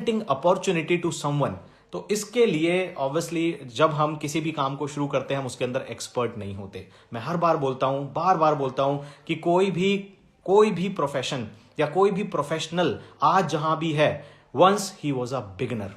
Presenting opportunity to someone, तो इसके लिए ऑब्वियसली जब हम किसी भी काम को शुरू करते हैं हम उसके अंदर एक्सपर्ट नहीं होते। मैं हर बार बोलता हूं, बार बार बोलता हूं कि कोई भी प्रोफेशन या कोई भी प्रोफेशनल आज जहां भी है, once he was a beginner,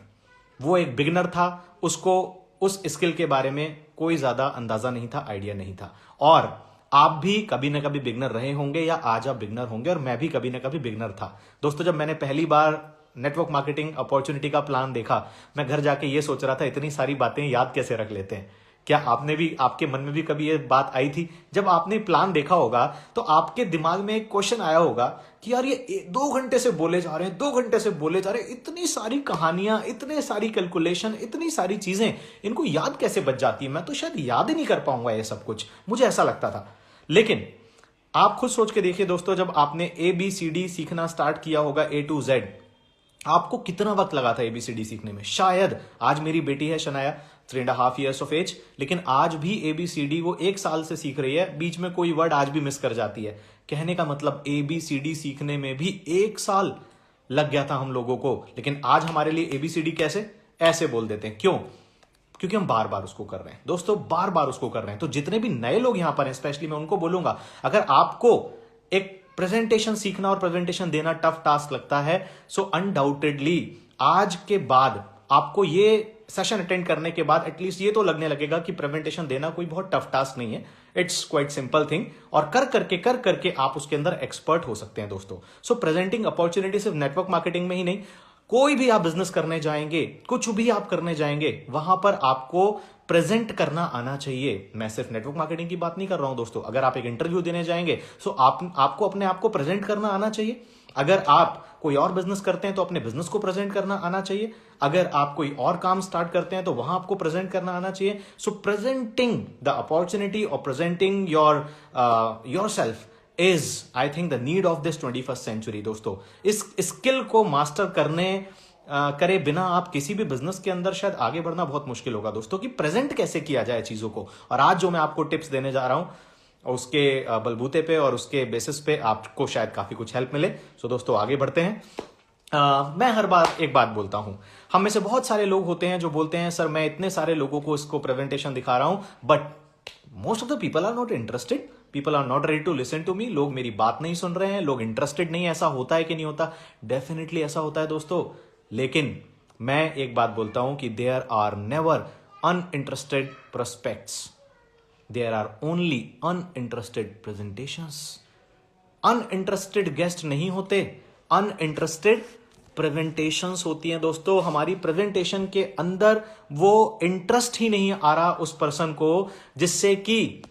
वो एक बिगिनर था, उसको उस स्किल के बारे में कोई ज्यादा अंदाजा नहीं था, आइडिया नहीं था। और आप भी कभी ना कभी बिगनर रहे होंगे या आज आप बिगनर होंगे, और मैं भी कभी ना कभी बिगनर था। दोस्तों, जब मैंने पहली बार नेटवर्क मार्केटिंग अपॉर्चुनिटी का प्लान देखा, मैं घर जाके ये सोच रहा था इतनी सारी बातें याद कैसे रख लेते हैं। क्या आपके मन में भी कभी ये बात आई थी? जब आपने प्लान देखा होगा तो आपके दिमाग में एक क्वेश्चन आया होगा कि यार ये 2 घंटे से बोले जा रहे हैं, 2 घंटे से बोले जा रहे हैं, इतनी सारी कहानियां, इतने सारी कैलकुलेशन, इतनी सारी चीजें, इनको याद कैसे बच जाती है? मैं तो शायद याद ही नहीं कर पाऊंगा ये सब कुछ, मुझे ऐसा लगता था। लेकिन आप खुद सोच के देखिए दोस्तों, जब आपने ABCD सीखना स्टार्ट किया होगा A to Z, आपको कितना वक्त लगा था ABCD सीखने में? शायद आज मेरी बेटी है शनाया, 3.5 years ऑफ एज, लेकिन आज भी ABCD वो 1 साल से सीख रही है, बीच में कोई वर्ड आज भी मिस कर जाती है। कहने का मतलब ABCD सीखने में भी 1 साल लग गया था हम लोगों को, लेकिन आज हमारे लिए ABCD कैसे ऐसे बोल देते हैं। क्यों? क्योंकि हम बार बार उसको कर रहे हैं दोस्तों, बार बार उसको कर रहे हैं। तो जितने भी नए लोग यहां पर हैं, स्पेशली मैं उनको बोलूंगा, अगर आपको एक प्रेजेंटेशन सीखना और प्रेजेंटेशन देना टफ टास्क लगता है, सो अनडाउटेडली आज के बाद आपको ये सेशन अटेंड करने के बाद एटलीस्ट ये तो लगने लगेगा कि प्रेजेंटेशन देना कोई बहुत टफ टास्क नहीं है, इट्स क्वाइट सिंपल थिंग, और कर करके आप उसके अंदर एक्सपर्ट हो सकते हैं दोस्तों। सो प्रेजेंटिंग अपॉर्चुनिटी सिर्फ नेटवर्क मार्केटिंग में ही नहीं, कोई भी आप बिजनेस करने जाएंगे, कुछ भी आप करने जाएंगे, वहां पर आपको प्रेजेंट करना आना चाहिए। मैं सिर्फ नेटवर्क मार्केटिंग की बात नहीं कर रहा हूं दोस्तों। अगर आप एक इंटरव्यू देने जाएंगे तो आपको अपने आप को प्रेजेंट करना आना चाहिए। अगर आप कोई और बिजनेस करते हैं तो अपने बिजनेस को प्रेजेंट करना आना चाहिए। अगर आप कोई और काम स्टार्ट करते हैं तो वहां आपको प्रेजेंट करना आना चाहिए। सो प्रेजेंटिंग द अपॉर्चुनिटी और presenting yourself is, I think, the need of this 21st century दोस्तों। इस स्किल को मास्टर करे बिना आप किसी भी बिजनेस के अंदर शायद आगे बढ़ना बहुत मुश्किल होगा दोस्तों, कि प्रेजेंट कैसे किया जाए चीजों को। और आज जो मैं आपको टिप्स देने जा रहा हूं उसके बलबूते पे और उसके बेसिस पे आपको शायद काफी कुछ हेल्प मिले। सो दोस्तों आगे बढ़ते हैं। मैं हर बार एक बात बोलता हूं, हम में से बहुत सारे लोग होते हैं जो बोलते हैं सर मैं इतने सारे लोगों को इसको प्रेजेंटेशन दिखा रहा हूं, but most of the people are not interested, people are not ready to listen to me. लोग मेरी बात नहीं सुन रहे हैं, लोग इंटरेस्टेड नहीं है। ऐसा होता है कि नहीं होता? डेफिनेटली ऐसा होता है दोस्तों। लेकिन मैं एक बात बोलता हूं कि there are never uninterested prospects, there are only uninterested presentations. Uninterested guest नहीं होते, अनइंटरेस्टेड प्रेजेंटेशंस होती हैं दोस्तों। हमारी प्रेजेंटेशन के अंदर वो इंटरेस्ट ही नहीं आ रहा उस पर्सन को, जिससे कि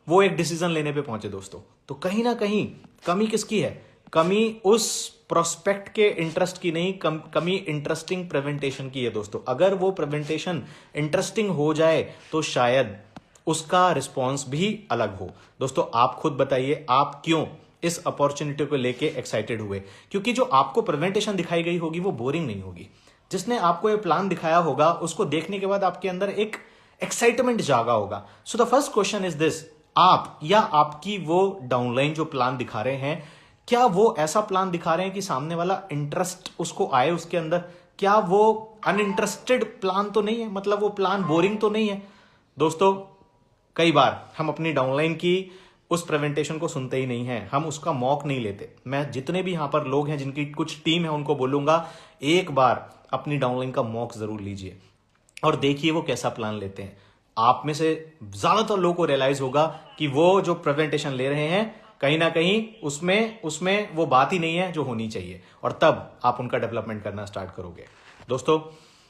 वो एक डिसीजन लेने पे पहुंचे दोस्तों। तो कहीं ना कहीं कमी किसकी है? कमी उस प्रोस्पेक्ट के इंटरेस्ट की नहीं, कमी इंटरेस्टिंग प्रेजेंटेशन की है दोस्तों। अगर वो प्रेजेंटेशन इंटरेस्टिंग हो जाए तो शायद उसका रिस्पॉन्स भी अलग हो। दोस्तों आप खुद बताइए, आप क्यों इस अपॉर्चुनिटी को लेके एक्साइटेड हुए? क्योंकि जो आपको प्रेजेंटेशन दिखाई गई होगी वो बोरिंग नहीं होगी। जिसने आपको ये प्लान दिखाया होगा उसको देखने के बाद आपके अंदर एक एक्साइटमेंट जागा होगा। So the first question is this, आप या आपकी वो डाउनलाइन जो प्लान दिखा रहे हैं, क्या वो ऐसा प्लान दिखा रहे हैं कि सामने वाला इंटरेस्ट उसको आए उसके अंदर? क्या वो अनइंटरेस्टेड प्लान तो नहीं है? मतलब वो प्लान बोरिंग तो नहीं है? दोस्तों कई बार हम अपनी डाउनलाइन की उस प्रेजेंटेशन को सुनते ही नहीं है, हम उसका मॉक नहीं लेते। मैं जितने भी यहां पर लोग हैं जिनकी कुछ टीम है उनको बोलूंगा, एक बार अपनी डाउनलाइन का मॉक जरूर लीजिए और देखिए वो कैसा प्लान लेते हैं। आप में से ज्यादातर लोगों को रियलाइज होगा कि वो जो प्रेजेंटेशन ले रहे हैं कहीं ना कहीं उसमें वो बात ही नहीं है जो होनी चाहिए, और तब आप उनका डेवलपमेंट करना स्टार्ट करोगे। दोस्तों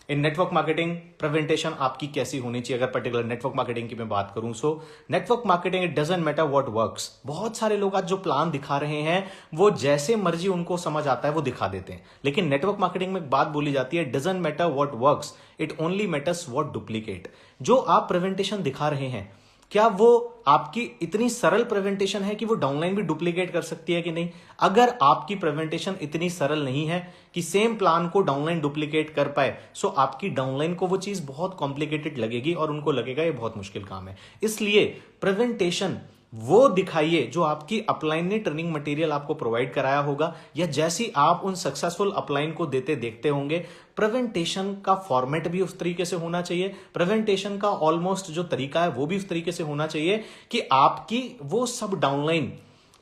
इन नेटवर्क मार्केटिंग प्रेजेंटेशन आपकी कैसी होनी चाहिए? अगर पर्टिकुलर नेटवर्क मार्केटिंग की मैं बात करूं, so network marketing it doesn't matter what works. बहुत सारे लोग आज जो प्लान दिखा रहे हैं वो जैसे मर्जी उनको समझ आता है वो दिखा देते हैं, लेकिन नेटवर्क मार्केटिंग में एक बात बोली जाती है, doesn't matter what works, it only matters what duplicate. जो आप प्रेजेंटेशन दिखा रहे हैं, क्या वो आपकी इतनी सरल प्रेजेंटेशन है कि वो डाउनलाइन भी डुप्लीकेट कर सकती है कि नहीं? अगर आपकी प्रेजेंटेशन इतनी सरल नहीं है कि सेम प्लान को डाउनलाइन डुप्लीकेट कर पाए, सो आपकी डाउनलाइन को वो चीज बहुत कॉम्प्लिकेटेड लगेगी और उनको लगेगा ये बहुत मुश्किल काम है। इसलिए प्रेजेंटेशन वो दिखाइए जो आपकी अपलाइन ने ट्रेनिंग मटेरियल आपको प्रोवाइड कराया होगा, या जैसी आप उन सक्सेसफुल अपलाइन को देते देखते होंगे। प्रेजेंटेशन का फॉर्मेट भी उस तरीके से होना चाहिए, प्रेजेंटेशन का ऑलमोस्ट जो तरीका है वो भी उस तरीके से होना चाहिए कि आपकी वो सब डाउनलाइन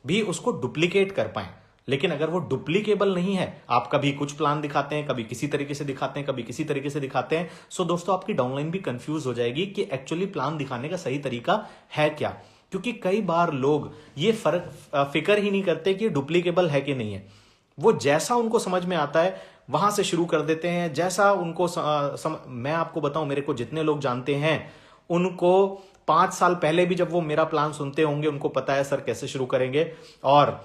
भी उसको डुप्लीकेट कर पाए। लेकिन अगर वो डुप्लीकेबल नहीं है, आप कभी कुछ प्लान दिखाते हैं, कभी किसी तरीके से दिखाते हैं, कभी किसी तरीके से दिखाते हैं, सो दोस्तों आपकी डाउनलाइन भी कंफ्यूज हो जाएगी कि एक्चुअली प्लान दिखाने का सही तरीका है क्या। क्योंकि कई बार लोग ये फिक्र ही नहीं करते कि डुप्लीकेबल है कि नहीं है। वो जैसा उनको समझ में आता है वहां से शुरू कर देते हैं, जैसा उनको मैं आपको बताऊं, मेरे को जितने लोग जानते हैं उनको 5 साल पहले भी जब वो मेरा प्लान सुनते होंगे उनको पता है सर कैसे शुरू करेंगे और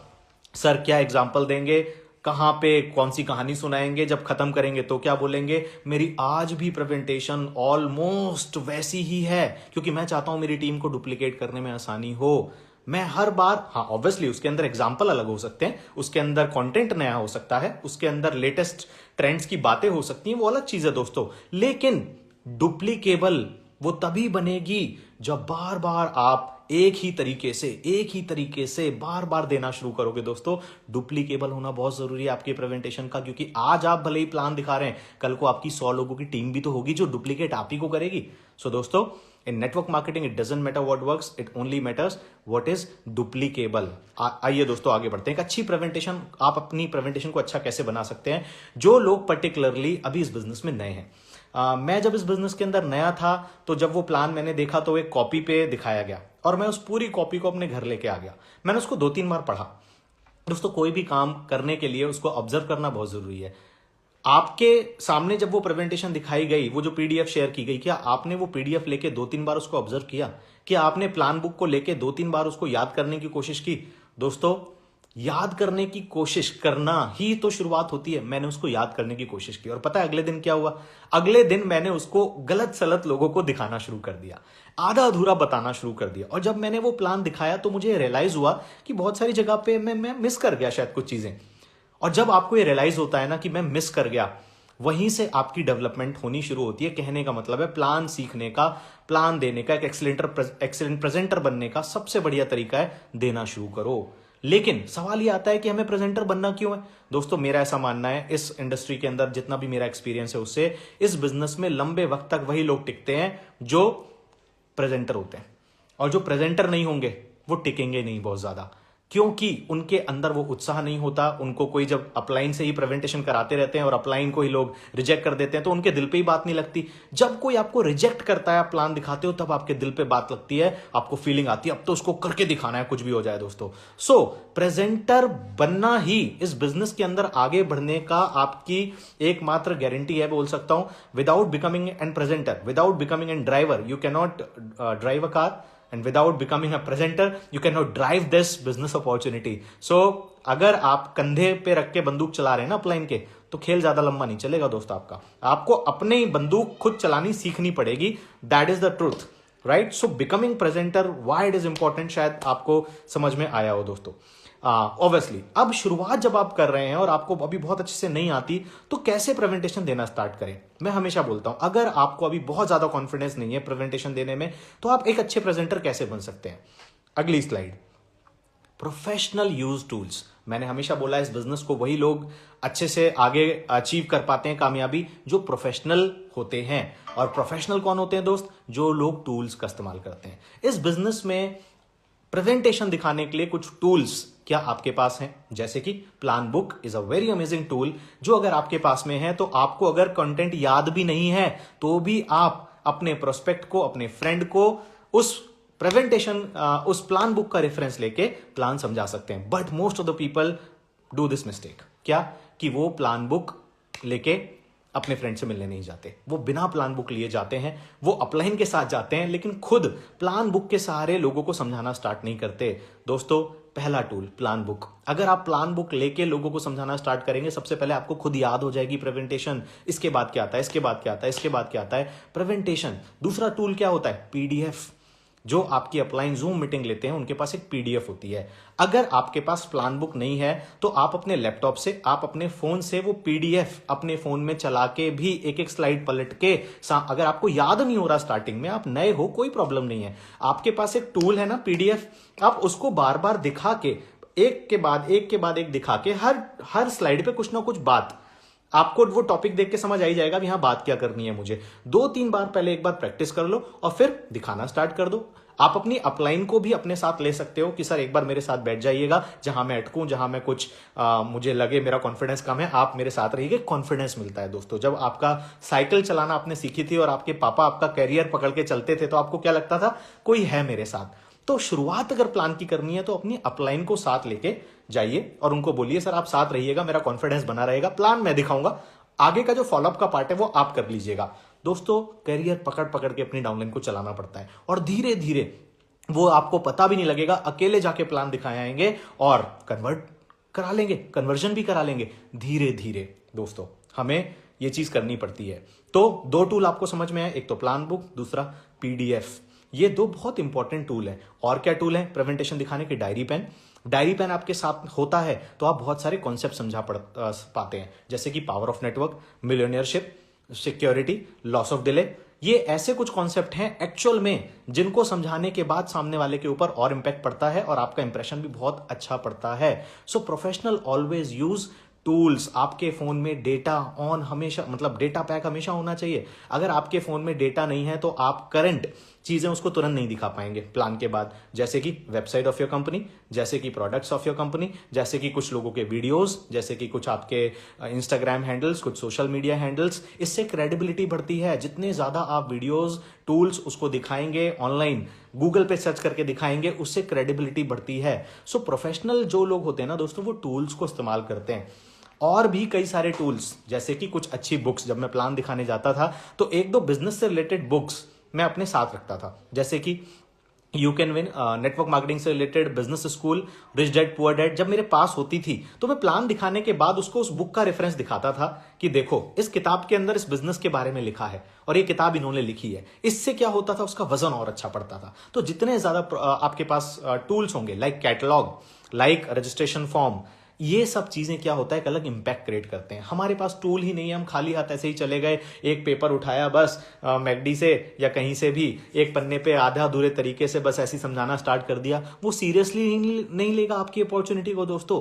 सर क्या एग्जाम्पल देंगे, कहां पे कौन सी कहानी सुनाएंगे, जब खत्म करेंगे तो क्या बोलेंगे। मेरी आज भी प्रेजेंटेशन ऑलमोस्ट वैसी ही है, क्योंकि मैं चाहता हूं मेरी टीम को डुप्लीकेट करने में आसानी हो। मैं हर बार, हाँ ऑब्वियसली उसके अंदर एग्जाम्पल अलग हो सकते हैं, उसके अंदर कंटेंट नया हो सकता है, उसके अंदर लेटेस्ट ट्रेंड्स की बातें हो सकती हैं, वो अलग चीज है दोस्तों। लेकिन डुप्लीकेबल वो तभी बनेगी जब बार बार आप एक ही तरीके से बार बार देना शुरू करोगे। दोस्तों डुप्लीकेबल होना बहुत जरूरी है आपके प्रेजेंटेशन का, क्योंकि आज आप भले ही प्लान दिखा रहे हैं, कल को आपकी 100 लोगों की टीम भी तो होगी जो डुप्लीकेट आप ही को करेगी। सो दोस्तों in network marketing it doesn't matter what works, it only matters what is duplicable. आइए दोस्तों आगे बढ़ते हैं। एक अच्छी प्रेजेंटेशन, आप अपनी प्रेजेंटेशन को अच्छा कैसे बना सकते हैं। जो लोग पर्टिकुलरली अभी इस बिजनेस में नए हैं, मैं जब इस बिजनेस के अंदर नया था तो जब वो प्लान मैंने देखा तो एक कॉपी पे दिखाया गया और मैं उस पूरी कॉपी को अपने घर लेके आ गया। मैंने उसको 2-3 बार पढ़ा। दोस्तों कोई भी काम करने के लिए उसको ऑब्जर्व करना बहुत जरूरी है। आपके सामने जब वो प्रेजेंटेशन दिखाई गई, वो जो पीडीएफ शेयर की गई, क्या आपने वो पीडीएफ लेके 2-3 बार उसको ऑब्जर्व किया? क्या आपने प्लान बुक को लेके 2-3 बार उसको याद करने की कोशिश की? दोस्तों याद करने की कोशिश करना ही तो शुरुआत होती है। मैंने उसको याद करने की कोशिश की और पता है अगले दिन क्या हुआ? अगले दिन मैंने उसको गलत सलत लोगों को दिखाना शुरू कर दिया, आधा अधूरा बताना शुरू कर दिया। और जब मैंने वो प्लान दिखाया तो मुझे रियलाइज हुआ कि बहुत सारी जगह पे मैं मिस कर गया शायद कुछ चीजें। और जब आपको ये रियलाइज होता है ना कि मैं मिस कर गया, वहीं से आपकी डेवलपमेंट होनी शुरू होती है। कहने का मतलब है प्लान सीखने का, प्लान देने का, एक एक्सीलेंट प्रेजेंटर बनने का सबसे बढ़िया तरीका है देना शुरू करो। लेकिन सवाल ये आता है कि हमें प्रेजेंटर बनना क्यों है? दोस्तों मेरा ऐसा मानना है, इस इंडस्ट्री के अंदर जितना भी मेरा एक्सपीरियंस है उससे, इस बिजनेस में लंबे वक्त तक वही लोग टिकते हैं जो प्रेजेंटर होते हैं, और जो प्रेजेंटर नहीं होंगे वो टिकेंगे नहीं बहुत ज्यादा, क्योंकि उनके अंदर वो उत्साह नहीं होता। उनको कोई जब अपलाइन से ही प्रेजेंटेशन कराते रहते हैं और अपलाइन को ही लोग रिजेक्ट कर देते हैं तो उनके दिल पे ही बात नहीं लगती। जब कोई आपको रिजेक्ट करता है, आप प्लान दिखाते हो, तब आपके दिल पे बात लगती है, आपको फीलिंग आती है अब तो उसको करके दिखाना है कुछ भी हो जाए। दोस्तों सो प्रेजेंटर बनना ही इस बिजनेस के अंदर आगे बढ़ने का आपकी एकमात्र गारंटी है, बोल सकता हूं। Without becoming an presenter, without becoming an driver, you can not drive a car, and without becoming a presenter you cannot drive this business opportunity. So अगर आप कंधे पे रख के बंदूक चला रहे हैं ना अपलाइन के, तो खेल ज्यादा लंबा नहीं चलेगा दोस्तों आपका। आपको अपने ही बंदूक खुद चलानी सीखनी पड़ेगी। That is the truth, right? So becoming presenter, why it is important, शायद आपको समझ में आया हो दोस्तों। ऑब्वियसली अब शुरुआत जब आप कर रहे हैं और आपको अभी बहुत अच्छे से नहीं आती, तो कैसे प्रेजेंटेशन देना स्टार्ट करें? मैं हमेशा बोलता हूं, अगर आपको अभी बहुत ज्यादा कॉन्फिडेंस नहीं है प्रेजेंटेशन देने में, तो आप एक अच्छे प्रेजेंटर कैसे बन सकते हैं? अगली स्लाइड, प्रोफेशनल यूज टूल्स। मैंने हमेशा बोला इस बिजनेस को वही लोग अच्छे से आगे अचीव कर पाते हैं कामयाबी जो प्रोफेशनल होते हैं। और प्रोफेशनल कौन होते हैं दोस्त? जो लोग टूल्स का इस्तेमाल करते हैं। इस बिजनेस में प्रेजेंटेशन दिखाने के लिए कुछ टूल्स क्या आपके पास हैं? जैसे कि plan book is a very amazing tool, जो अगर आपके पास में है तो आपको अगर कंटेंट याद भी नहीं है तो भी आप अपने प्रोस्पेक्ट को, अपने फ्रेंड को उस प्रेजेंटेशन, उस प्लान बुक का रेफरेंस लेके प्लान समझा सकते हैं। But most of the people do this mistake, क्या कि वो प्लान बुक लेके अपने फ्रेंड से मिलने नहीं जाते, वो बिना प्लान बुक लिए जाते हैं, वो अपलाइन के साथ जाते हैं, लेकिन खुद प्लान बुक के सहारे लोगों को समझाना स्टार्ट नहीं करते। दोस्तों पहला टूल प्लान बुक। अगर आप प्लान बुक लेके लोगों को समझाना स्टार्ट करेंगे, सबसे पहले आपको खुद याद हो जाएगी प्रेजेंटेशन, इसके बाद क्या आता है, इसके बाद क्या आता है, इसके बाद क्या आता है, प्रेजेंटेशन। दूसरा टूल क्या होता है? पीडीएफ। जो आपकी अपलाइन जूम मीटिंग लेते हैं उनके पास एक पीडीएफ होती है। अगर आपके पास प्लान बुक नहीं है तो आप अपने लैपटॉप से, आप अपने फोन से वो पीडीएफ अपने फोन में चला के भी एक एक स्लाइड पलट के, अगर आपको याद नहीं हो रहा स्टार्टिंग में, आप नए हो, कोई प्रॉब्लम नहीं है, आपके पास एक टूल है ना पीडीएफ, आप उसको बार बार दिखा के, एक के बाद एक दिखा के, हर स्लाइड पे कुछ ना कुछ बात, आपको वो टॉपिक देख के समझ आ ही जाएगा यहां बात क्या करनी है मुझे। 2-3 बार पहले एक बार प्रैक्टिस कर लो और फिर दिखाना स्टार्ट कर दो। आप अपनी अपलाइन को भी अपने साथ ले सकते हो कि सर एक बार मेरे साथ बैठ जाइएगा, जहां मैं अटकूं, जहां मैं कुछ मुझे लगे मेरा कॉन्फिडेंस कम है, आप मेरे साथ रहिए। कॉन्फिडेंस मिलता है दोस्तों। जब आपका साइकिल चलाना आपने सीखी थी और आपके पापा आपका कैरियर पकड़ के चलते थे तो आपको क्या लगता था, कोई है मेरे साथ। तो शुरुआत अगर प्लान की करनी है तो अपनी अपलाइन को साथ लेके जाइए और उनको बोलिए सर आप साथ रहिएगा, मेरा कॉन्फिडेंस बना रहेगा, प्लान मैं दिखाऊंगा, आगे का जो फॉलोअप का पार्ट है वो आप कर लीजिएगा। दोस्तों कैरियर पकड़ पकड़ के अपनी डाउनलाइन को चलाना पड़ता है और धीरे धीरे वो आपको पता भी नहीं लगेगा, अकेले जाके प्लान दिखाए आएंगे और कन्वर्ट करा लेंगे, कन्वर्जन भी करा लेंगे धीरे धीरे। दोस्तों हमें ये चीज करनी पड़ती है। तो 2 टूल आपको समझ में आए, एक तो प्लान बुक, दूसरा पीडीएफ। ये 2 बहुत इंपॉर्टेंट टूल है। और क्या टूल है प्रेजेंटेशन दिखाने के? Diary pen. डायरी पेन आपके साथ होता है तो आप बहुत सारे कॉन्सेप्ट समझा पाते हैं, जैसे कि power of network, millionaireship, security, loss of delay. ये ऐसे कुछ कॉन्सेप्ट हैं एक्चुअल में जिनको समझाने के बाद सामने वाले के ऊपर और इंपैक्ट पड़ता है और आपका इंप्रेशन भी बहुत अच्छा पड़ता है। सो प्रोफेशनल ऑलवेज यूज टूल्स। आपके फोन में डेटा ऑन हमेशा, मतलब डेटा पैक हमेशा होना चाहिए। अगर आपके फोन में डेटा नहीं है तो आप करंट चीजें उसको तुरंत नहीं दिखा पाएंगे प्लान के बाद, जैसे कि वेबसाइट ऑफ योर कंपनी, जैसे कि प्रोडक्ट्स ऑफ योर कंपनी, जैसे कि कुछ लोगों के वीडियोस, जैसे कि कुछ आपके इंस्टाग्राम हैंडल्स, कुछ सोशल मीडिया हैंडल्स। इससे क्रेडिबिलिटी बढ़ती है। जितने ज्यादा आप वीडियोस, टूल्स उसको दिखाएंगे, ऑनलाइन गूगल पे सर्च करके दिखाएंगे, उससे क्रेडिबिलिटी बढ़ती है। सो प्रोफेशनल जो लोग होते हैं ना दोस्तों, वो टूल्स को इस्तेमाल करते हैं। और भी कई सारे टूल्स, जैसे कि कुछ अच्छी बुक्स, जब मैं प्लान दिखाने जाता था तो 1-2 बिजनेस से रिलेटेड बुक्स मैं अपने साथ रखता था, जैसे कि you can win, network marketing से related, business school, rich dad poor dad. जब मेरे पास होती थी तो मैं प्लान दिखाने के बाद उसको उस बुक का रेफरेंस दिखाता था कि देखो इस किताब के अंदर इस बिजनेस के बारे में लिखा है और ये किताब इन्होंने लिखी है। इससे क्या होता था, उसका वजन और अच्छा पड़ता था। तो जितने ज्यादा आपके पास टूल्स होंगे, like catalogue, like registration form, ये सब चीजें क्या होता है, एक अलग इंपैक्ट क्रिएट करते हैं। हमारे पास टूल ही नहीं है, हम खाली हाथ ऐसे ही चले गए, एक पेपर उठाया बस मैकडी से या कहीं से भी, एक पन्ने पे आधा अधूरे तरीके से बस ऐसे समझाना स्टार्ट कर दिया। वो सीरियसली नहीं लेगा आपकी अपॉर्चुनिटी को। दोस्तों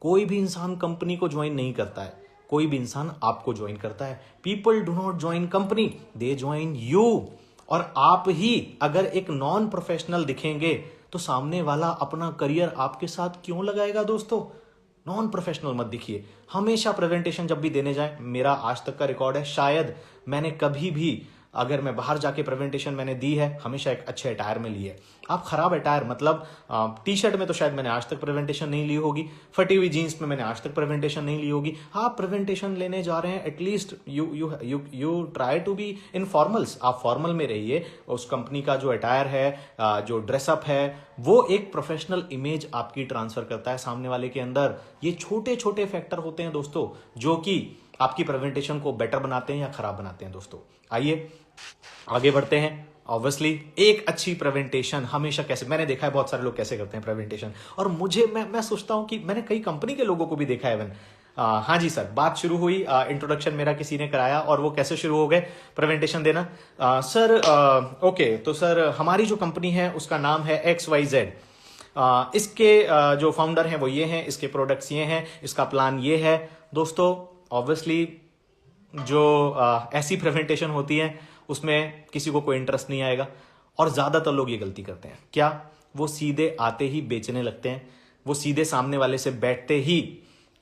कोई भी इंसान कंपनी को ज्वाइन नहीं करता है, कोई भी इंसान आपको ज्वाइन करता है। People do not join company, they join you. और आप ही अगर एक नॉन प्रोफेशनल दिखेंगे तो सामने वाला अपना करियर आपके साथ क्यों लगाएगा? दोस्तों नॉन प्रोफेशनल मत दिखिए। हमेशा प्रेजेंटेशन जब भी देने जाए, मेरा आज तक का रिकॉर्ड है, शायद मैंने कभी भी, अगर मैं बाहर जाके प्रेजेंटेशन मैंने दी है, हमेशा एक अच्छे अटायर में ली है। आप खराब अटायर, मतलब टी शर्ट में तो शायद मैंने आज तक प्रेजेंटेशन नहीं ली होगी, फटी हुई जीन्स में मैंने आज तक प्रेजेंटेशन नहीं ली होगी। आप प्रेजेंटेशन लेने जा रहे हैं, at least you try to be in formals. आप फॉर्मल में रहिए। उस कंपनी का जो अटायर है, जो ड्रेसअप है, वो एक प्रोफेशनल इमेज आपकी ट्रांसफर करता है सामने वाले के अंदर। ये छोटे छोटे फैक्टर होते हैं दोस्तों, जो कि आपकी प्रेजेंटेशन को बेटर बनाते हैं या खराब बनाते हैं। दोस्तों आइए आगे बढ़ते हैं। ऑब्वियसली एक अच्छी प्रेजेंटेशन हमेशा कैसे, मैंने देखा है बहुत सारे लोग कैसे करते हैं प्रेजेंटेशन, और मुझे मैं सोचता हूं कि मैंने कई कंपनी के लोगों को भी देखा है। इवन हाँ जी सर, बात शुरू हुई, इंट्रोडक्शन मेरा किसी ने कराया और वो कैसे शुरू हो गए प्रेजेंटेशन देना। सर ओके, तो सर हमारी जो कंपनी है उसका नाम है XYZ, इसके जो फाउंडर हैं वो ये हैं, इसके प्रोडक्ट्स ये हैं, इसका प्लान ये है। दोस्तों ऑब्वियसली जो ऐसी प्रेजेंटेशन होती है उसमें किसी को कोई इंटरेस्ट नहीं आएगा, और ज्यादातर लोग ये गलती करते हैं। क्या? वो सीधे आते ही बेचने लगते हैं, वो सीधे सामने वाले से बैठते ही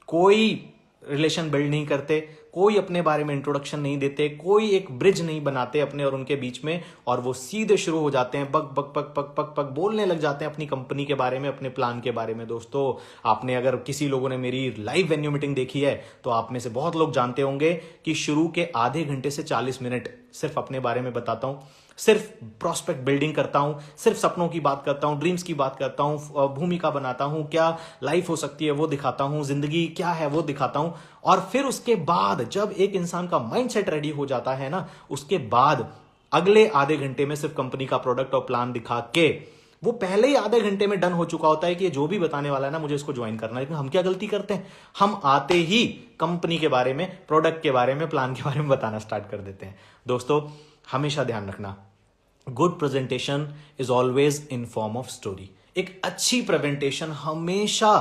कोई रिलेशन बिल्ड नहीं करते, कोई अपने बारे में इंट्रोडक्शन नहीं देते, कोई एक ब्रिज नहीं बनाते अपने और उनके बीच में, और वो सीधे शुरू हो जाते हैं बक बक पक पक पक पक बोलने लग जाते हैं अपनी कंपनी के बारे में, अपने प्लान के बारे में। दोस्तों आपने, अगर किसी लोगों ने मेरी लाइव वेन्यू मीटिंग देखी है तो आप में से बहुत लोग जानते होंगे कि शुरू के आधे घंटे से 40 मिनट सिर्फ अपने बारे में बताता हूं, सिर्फ प्रोस्पेक्ट बिल्डिंग करता हूं, सिर्फ सपनों की बात करता हूं, ड्रीम्स की बात करता हूं, भूमिका बनाता हूं, क्या लाइफ हो सकती है वो दिखाता हूं, जिंदगी क्या है वो दिखाता हूं। और फिर उसके बाद जब एक इंसान का माइंडसेट रेडी हो जाता है ना, उसके बाद अगले आधे घंटे में सिर्फ कंपनी का प्रोडक्ट और प्लान दिखा के वो पहले ही आधे घंटे में डन हो चुका होता है कि ये जो भी बताने वाला है ना मुझे इसको ज्वाइन करना है। लेकिन हम क्या गलती करते हैं, हम आते ही कंपनी के बारे में, प्रोडक्ट के बारे में, प्लान के बारे में बताना स्टार्ट कर देते हैं। दोस्तों हमेशा ध्यान रखना, good presentation is always in form of story. एक अच्छी प्रेजेंटेशन हमेशा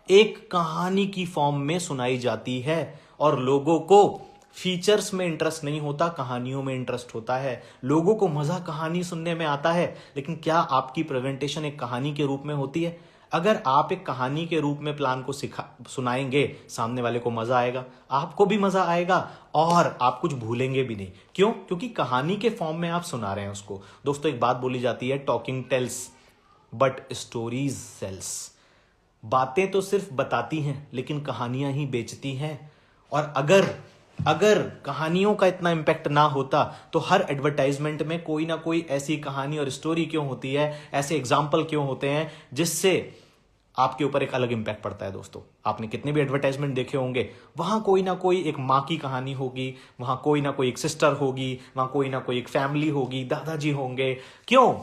एक कहानी की फॉर्म में सुनाई जाती है और लोगों को फीचर्स में इंटरेस्ट नहीं होता, कहानियों में इंटरेस्ट होता है। लोगों को मजा कहानी सुनने में आता है, लेकिन क्या आपकी प्रेजेंटेशन एक कहानी के रूप में होती है? अगर आप एक कहानी के रूप में प्लान को सुनाएंगे, सामने वाले को मजा आएगा, आपको भी मजा आएगा और आप कुछ भूलेंगे भी नहीं। क्यों? क्योंकि कहानी के फॉर्म में आप सुना रहे हैं उसको। दोस्तों एक बात बोली जाती है, talking tales but stories sells. बातें तो सिर्फ बताती हैं, लेकिन कहानियां ही बेचती हैं। और अगर कहानियों का इतना इंपैक्ट ना होता तो हर एडवर्टाइजमेंट में कोई ना कोई ऐसी कहानी और स्टोरी क्यों होती है, ऐसे एग्जाम्पल क्यों होते हैं जिससे आपके ऊपर एक अलग इंपैक्ट पड़ता है। दोस्तों आपने कितने भी एडवर्टाइजमेंट देखे होंगे, वहां कोई ना कोई एक माँ की कहानी होगी, वहां कोई ना कोई एक सिस्टर होगी, वहां कोई ना कोई एक फैमिली होगी, दादाजी होंगे। क्यों?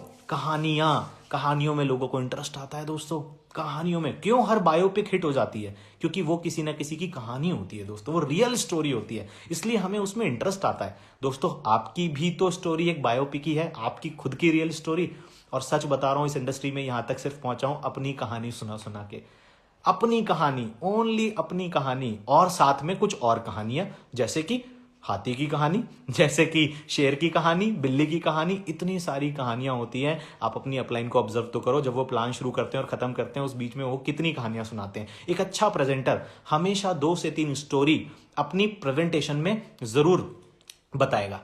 कहानियों में लोगों को इंटरेस्ट आता है। दोस्तों कहानियों में क्यों हर बायोपिक हिट हो जाती है? क्योंकि वो किसी ना किसी की कहानी होती है दोस्तों, वो रियल स्टोरी होती है, इसलिए हमें उसमें इंटरेस्ट आता है। दोस्तों आपकी भी तो स्टोरी एक बायोपिक ही है, आपकी खुद की रियल स्टोरी। और सच बता रहा हूं, इस इंडस्ट्री में यहां तक सिर्फ पहुंचा हूं अपनी कहानी सुना सुना के। अपनी कहानी, ओनली अपनी कहानी, और साथ में कुछ और कहानियां, जैसे कि हाथी की कहानी, जैसे कि शेर की कहानी, बिल्ली की कहानी, इतनी सारी कहानियां होती हैं। आप अपनी अपलाइन को ऑब्जर्व तो करो, जब वो प्लान शुरू करते हैं और खत्म करते हैं उस बीच में वो कितनी कहानियां सुनाते हैं। एक अच्छा प्रेजेंटर हमेशा 2 से 3 स्टोरी अपनी प्रेजेंटेशन में जरूर बताएगा।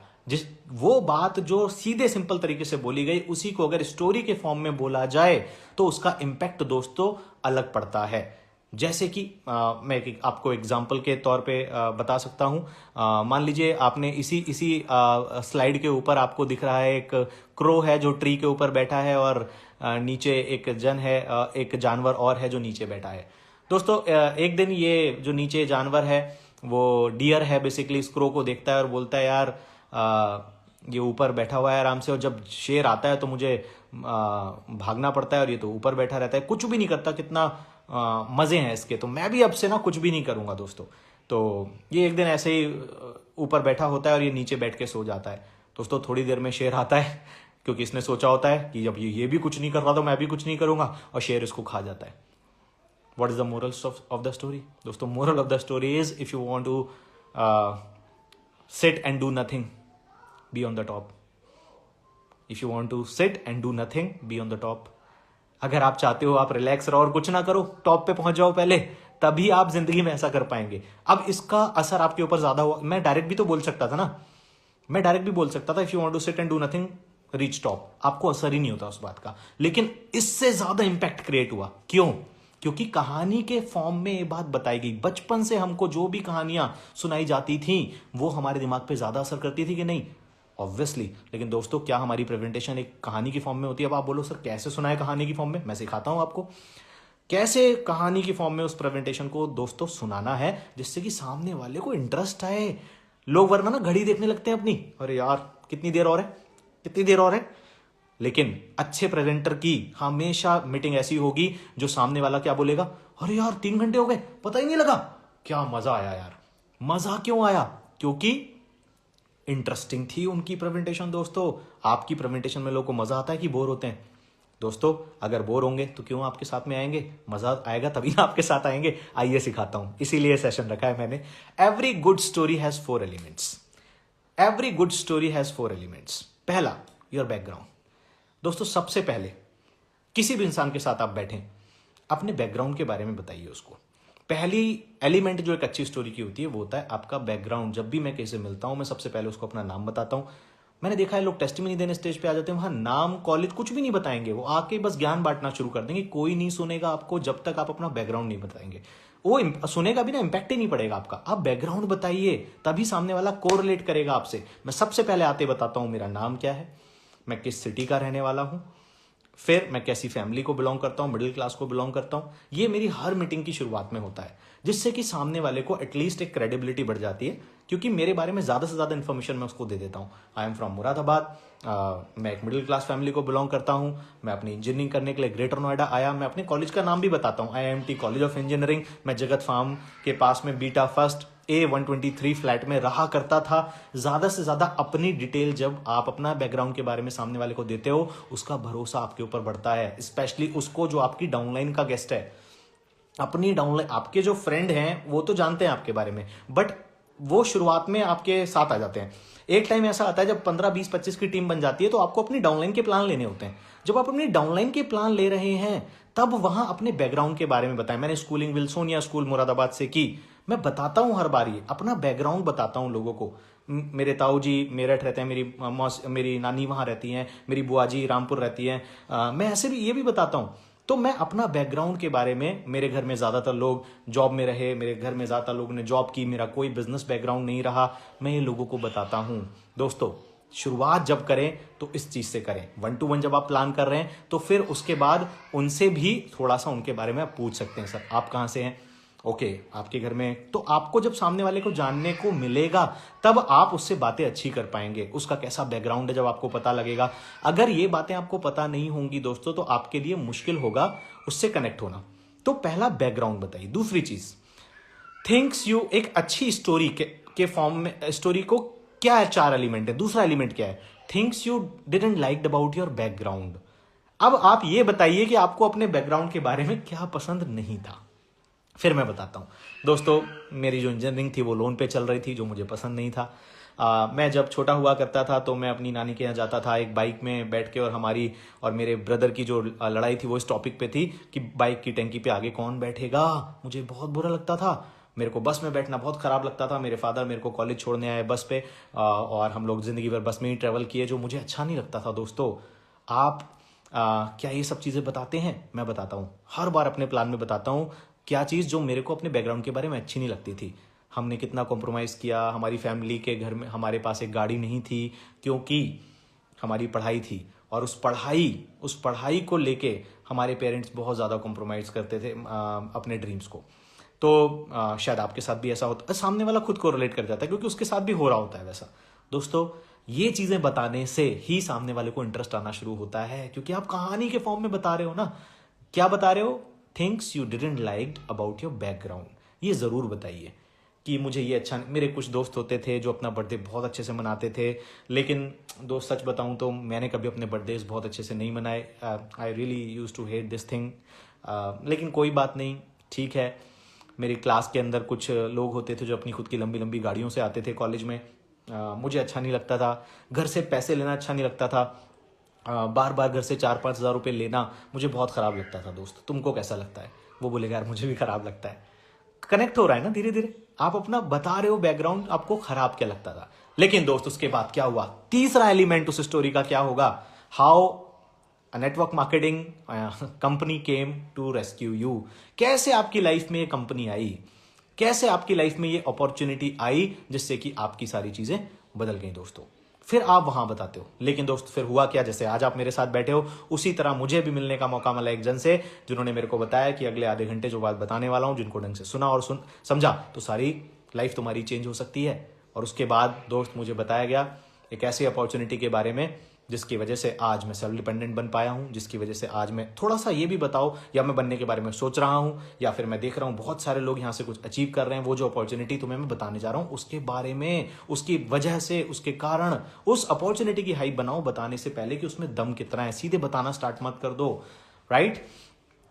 वो बात जो सीधे सिंपल तरीके से बोली गई, उसी को अगर स्टोरी के फॉर्म में बोला जाए तो उसका इंपैक्ट दोस्तों अलग पड़ता है। जैसे कि मैं आपको एग्जाम्पल के तौर पे बता सकता हूं। मान लीजिए आपने इसी स्लाइड के ऊपर आपको दिख रहा है एक क्रो है जो ट्री के ऊपर बैठा है और नीचे एक एक जानवर और है जो नीचे बैठा है। दोस्तों एक दिन ये जो नीचे जानवर है वो डियर है, बेसिकली इस क्रो को देखता है और बोलता है यार ये ऊपर बैठा हुआ है आराम से, और जब शेर आता है तो मुझे भागना पड़ता है और ये तो ऊपर बैठा रहता है, कुछ भी नहीं करता, कितना मजे हैं इसके, तो मैं भी अब से ना कुछ भी नहीं करूंगा। दोस्तों तो ये एक दिन ऐसे ही ऊपर बैठा होता है और ये नीचे बैठ के सो जाता है। दोस्तों थोड़ी देर में शेर आता है, क्योंकि इसने सोचा होता है कि जब ये भी कुछ नहीं कर रहा तो मैं भी कुछ नहीं करूंगा, और शेर इसको खा जाता है। What is the moral of the story? दोस्तों moral of the story is, if you want to sit and do nothing, be on the top. If you want to sit and do nothing, be on the top. अगर आप चाहते हो आप relax रहो और कुछ ना करो, टॉप पे पहुंच जाओ पहले, तभी आप जिंदगी में ऐसा कर पाएंगे। अब इसका असर आपके ऊपर ज्यादा हुआ, मैं डायरेक्ट भी तो बोल सकता था ना, मैं डायरेक्ट भी बोल सकता था if you want to sit and do nothing, reach top, आपको असर ही नहीं होता उस बात का। लेकिन इससे ज्यादा इंपैक्ट क्रिएट हुआ। क्यों? क्योंकि कहानी के फॉर्म में ये बात बताई गई। बचपन से हमको जो भी कहानियां सुनाई जाती थी वो हमारे दिमाग पे ज्यादा असर करती थी कि नहीं? ऑब्वियसली। लेकिन दोस्तों क्या हमारी प्रेजेंटेशन एक कहानी की फॉर्म में होती है? अब आप बोलो सर कैसे सुनाए कहानी की फॉर्म में? मैं सिखाता हूं आपको कैसे कहानी की फॉर्म में उस प्रेजेंटेशन को दोस्तों सुनाना है, जिससे कि सामने वाले को इंटरेस्ट आए। लोग वरना ना घड़ी देखने लगते हैं अपनी, अरे यार कितनी देर और है, कितनी देर और है। लेकिन अच्छे प्रेजेंटर की हमेशा मीटिंग ऐसी होगी जो सामने वाला क्या बोलेगा, अरे यार 3 घंटे हो गए पता ही नहीं लगा, क्या मजा आया यार। मजा क्यों आया? क्योंकि इंटरेस्टिंग थी उनकी प्रेजेंटेशन। दोस्तों आपकी प्रेजेंटेशन में लोगों को मजा आता है कि बोर होते हैं? दोस्तों अगर बोर होंगे तो क्यों आपके साथ में आएंगे? मजा आएगा तभी ना आपके साथ आएंगे। आइए सिखाता हूं, इसीलिए सेशन रखा है मैंने। Every good story has 4 elements. Every good story has 4 elements. पहला, योर बैकग्राउंड। दोस्तों सबसे पहले किसी भी इंसान के साथ आप बैठें, अपने बैकग्राउंड के बारे में बताइए उसको। पहली एलिमेंट जो एक अच्छी स्टोरी की होती है वो होता है आपका बैकग्राउंड। जब भी मैं किसी से मिलता हूं मैं सबसे पहले उसको अपना नाम बताता हूं। मैंने देखा है लोग टेस्टिमनी देने स्टेज पे आ जाते हैं, वहां नाम कॉलेज कुछ भी नहीं बताएंगे, वो आके बस ज्ञान बांटना शुरू कर देंगे। कोई नहीं सुनेगा आपको जब तक आप अपना बैकग्राउंड नहीं बताएंगे। वो सुनेगा भी ना, इंपैक्ट ही नहीं पड़ेगा आपका। आप बैकग्राउंड बताइए, तभी सामने वाला कोरिलेट करेगा आपसे। मैं सबसे पहले आते बताता हूं मेरा नाम क्या है, मैं किस सिटी का रहने वाला हूं, फिर मैं कैसी फैमिली को बिलोंग करता हूं, मिडिल क्लास को बिलोंग करता हूं। ये मेरी हर मीटिंग की शुरुआत में होता है, जिससे कि सामने वाले को एटलीस्ट एक क्रेडिबिलिटी बढ़ जाती है, क्योंकि मेरे बारे में ज्यादा से ज्यादा इंफॉर्मेशन मैं उसको दे देता हूं। आई एम फ्रॉम मुरादाबाद, मैं एक मिडिल क्लास फैमिली को बिलोंग करता हूं, मैं अपनी इंजीनियरिंग करने के लिए ग्रेटर नोएडा आया। मैं अपने कॉलेज का नाम भी बताता हूं, IIMT कॉलेज ऑफ इंजीनियरिंग। मैं जगत फार्म के पास में बीटा फर्स्ट A123 फ्लैट में रहा करता था। ज्यादा से ज्यादा अपनी डिटेल जब आप अपना बैकग्राउंड के बारे में सामने वाले को देते हो, उसका भरोसा आपके ऊपर बढ़ता है, स्पेशली उसको जो आपकी डाउनलाइन का गेस्ट है। अपनी डाउनलाइन, आपके जो फ्रेंड हैं वो तो जानते हैं आपके बारे में, बट वो शुरुआत में आपके साथ आ जाते हैं। एक टाइम ऐसा आता है जब 15, 20, 25 की टीम बन जाती है, तो आपको अपनी डाउनलाइन के प्लान लेने होते हैं। जब आप अपनी डाउनलाइन के प्लान ले रहे हैं, तब वहां अपने बैकग्राउंड के बारे में बताएं। मैंने स्कूलिंग विल्सोनिया स्कूल मुरादाबाद से की। मैं बताता हूं हर बार, ये अपना बैकग्राउंड बताता हूं लोगों को। मेरे ताऊ जी मेरठ रहते हैं, मेरी नानी वहां रहती हैं, मेरी बुआ जी रामपुर रहती हैं। मैं ऐसे भी ये भी बताता हूं। तो मैं अपना बैकग्राउंड के बारे में, मेरे घर में ज्यादातर लोग जॉब में रहे, मेरे घर में ज्यादातर लोगों ने जॉब की, मेरा कोई बिजनेस बैकग्राउंड नहीं रहा, मैं ये लोगों को बताता हूं। दोस्तों, शुरुआत जब करें तो इस चीज से करें। 1-to-1 जब आप प्लान कर रहे हैं, तो फिर उसके बाद उनसे भी थोड़ा सा उनके बारे में आप पूछ सकते हैं। सर आप कहां से हैं, ओके आपके घर में, तो आपको जब सामने वाले को जानने को मिलेगा, तब आप उससे बातें अच्छी कर पाएंगे। उसका कैसा बैकग्राउंड है जब आपको पता लगेगा। अगर ये बातें आपको पता नहीं होंगी दोस्तों, तो आपके लिए मुश्किल होगा उससे कनेक्ट होना। तो पहला बैकग्राउंड बताइए। दूसरी चीज, थिंक्स यू, एक अच्छी स्टोरी के फॉर्म में, स्टोरी को क्या है, 4 एलिमेंट है। दूसरा एलिमेंट क्या है, things you didn't like about your background. अब आप ये बताइए कि आपको अपने बैकग्राउंड के बारे में क्या पसंद नहीं था। फिर मैं बताता हूँ दोस्तों, मेरी जो इंजीनियरिंग थी वो लोन पे चल रही थी, जो मुझे पसंद नहीं था। मैं जब छोटा हुआ करता था तो मैं अपनी नानी के यहाँ जाता था एक बाइक में बैठ के, और हमारी और मेरे ब्रदर की जो लड़ाई थी वो इस टॉपिक पे थी कि बाइक की टंकी पे आगे कौन बैठेगा। मुझे बहुत बुरा लगता था, मेरे को बस में बैठना बहुत खराब लगता था। मेरे फादर मेरे को कॉलेज छोड़ने आए बस पे, और हम लोग जिंदगी भर बस में ही ट्रेवल किए, जो मुझे अच्छा नहीं लगता था। दोस्तों, आप क्या ये सब चीजें बताते हैं? मैं बताता हूँ, हर बार अपने प्लान में बताता हूँ क्या चीज़ जो मेरे को अपने बैकग्राउंड के बारे में अच्छी नहीं लगती थी। हमने कितना कॉम्प्रोमाइज़ किया, हमारी फैमिली के घर में हमारे पास एक गाड़ी नहीं थी, क्योंकि हमारी पढ़ाई थी, और उस पढ़ाई को लेके हमारे पेरेंट्स बहुत ज़्यादा कॉम्प्रोमाइज़ करते थे अपने ड्रीम्स को। तो शायद आपके साथ भी ऐसा होता है, सामने वाला खुद को रिलेट कर जाता है, क्योंकि उसके साथ भी हो रहा होता है वैसा। दोस्तों, ये चीज़ें बताने से ही सामने वाले को इंटरेस्ट आना शुरू होता है, क्योंकि आप कहानी के फॉर्म में बता रहे हो ना। क्या बता रहे हो? Things you didn't like about your background. ये जरूर बताइए कि मुझे ये अच्छा नहीं। मेरे कुछ दोस्त होते थे जो अपना बर्थडे बहुत अच्छे से मनाते थे, लेकिन दोस्त सच बताऊं तो मैंने कभी अपने बर्थडे बहुत अच्छे से नहीं मनाए। I really use to hate this thing, लेकिन कोई बात नहीं, ठीक है। मेरी क्लास के अंदर कुछ लोग होते थे जो अपनी खुद की लंबी लंबी गाड़ियों से आते थे कॉलेज में। मुझे अच्छा नहीं लगता था। घर से पैसे लेना अच्छा नहीं लगता था। बार बार घर से 4-5 हज़ार रुपये लेना मुझे बहुत ख़राब लगता था। दोस्त, तुमको कैसा लगता है? वो बोलेगा यार मुझे भी ख़राब लगता है। कनेक्ट हो रहा है ना धीरे धीरे, आप अपना बता रहे हो बैकग्राउंड, आपको खराब क्या लगता था। लेकिन दोस्त, उसके बाद क्या हुआ? तीसरा एलिमेंट उस स्टोरी का क्या होगा? How a network marketing company came to rescue you. कैसे आपकी लाइफ में ये कंपनी आई, कैसे आपकी लाइफ में ये अपॉर्चुनिटी आई, जिससे कि आपकी सारी चीजें बदल गई। दोस्तों, फिर आप वहां बताते हो। लेकिन दोस्त, फिर हुआ क्या? जैसे आज आप मेरे साथ बैठे हो, उसी तरह मुझे भी मिलने का मौका मिला एक जन से, जिन्होंने मेरे को बताया कि अगले आधे घंटे जो बात बताने वाला हूं, जिनको ढंग से सुना और समझा, तो सारी लाइफ तुम्हारी चेंज हो सकती है। और उसके बाद दोस्त, मुझे बताया गया एक ऐसी अपॉर्चुनिटी के बारे में जिसकी वजह से आज मैं सेल्फ डिपेंडेंट बन पाया हूं, जिसकी वजह से आज मैं थोड़ा सा ये भी बताओ, या मैं बनने के बारे में सोच रहा हूं, या फिर मैं देख रहा हूं बहुत सारे लोग यहां से कुछ अचीव कर रहे हैं। वो जो अपॉर्चुनिटी तुम्हें मैं बताने जा रहा हूं, उसके बारे में, उसकी वजह से, उसके कारण, उस अपॉर्चुनिटी की हाइप बनाओ बताने से पहले कि उसमें दम कितना है। सीधे बताना स्टार्ट मत कर दो, राइट?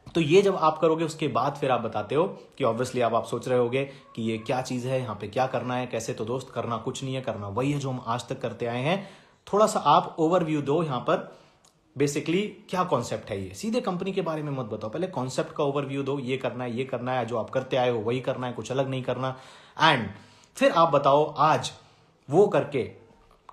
तो ये जब आप करोगे, उसके बाद फिर आप बताते हो कि ऑब्वियसली आप सोच रहे होगे कि ये क्या चीज है, यहाँ पे क्या करना है, कैसे। तो दोस्त, करना कुछ नहीं है, करना वही है जो हम आज तक करते आए हैं। थोड़ा सा आप ओवरव्यू दो यहाँ पर, बेसिकली क्या कॉन्सेप्ट है ये। सीधे कंपनी के बारे में मत बताओ, पहले कॉन्सेप्ट का ओवरव्यू दो। ये करना है, ये करना है, जो आप करते आए हो वही करना है, कुछ अलग नहीं करना। एंड फिर आप बताओ आज वो करके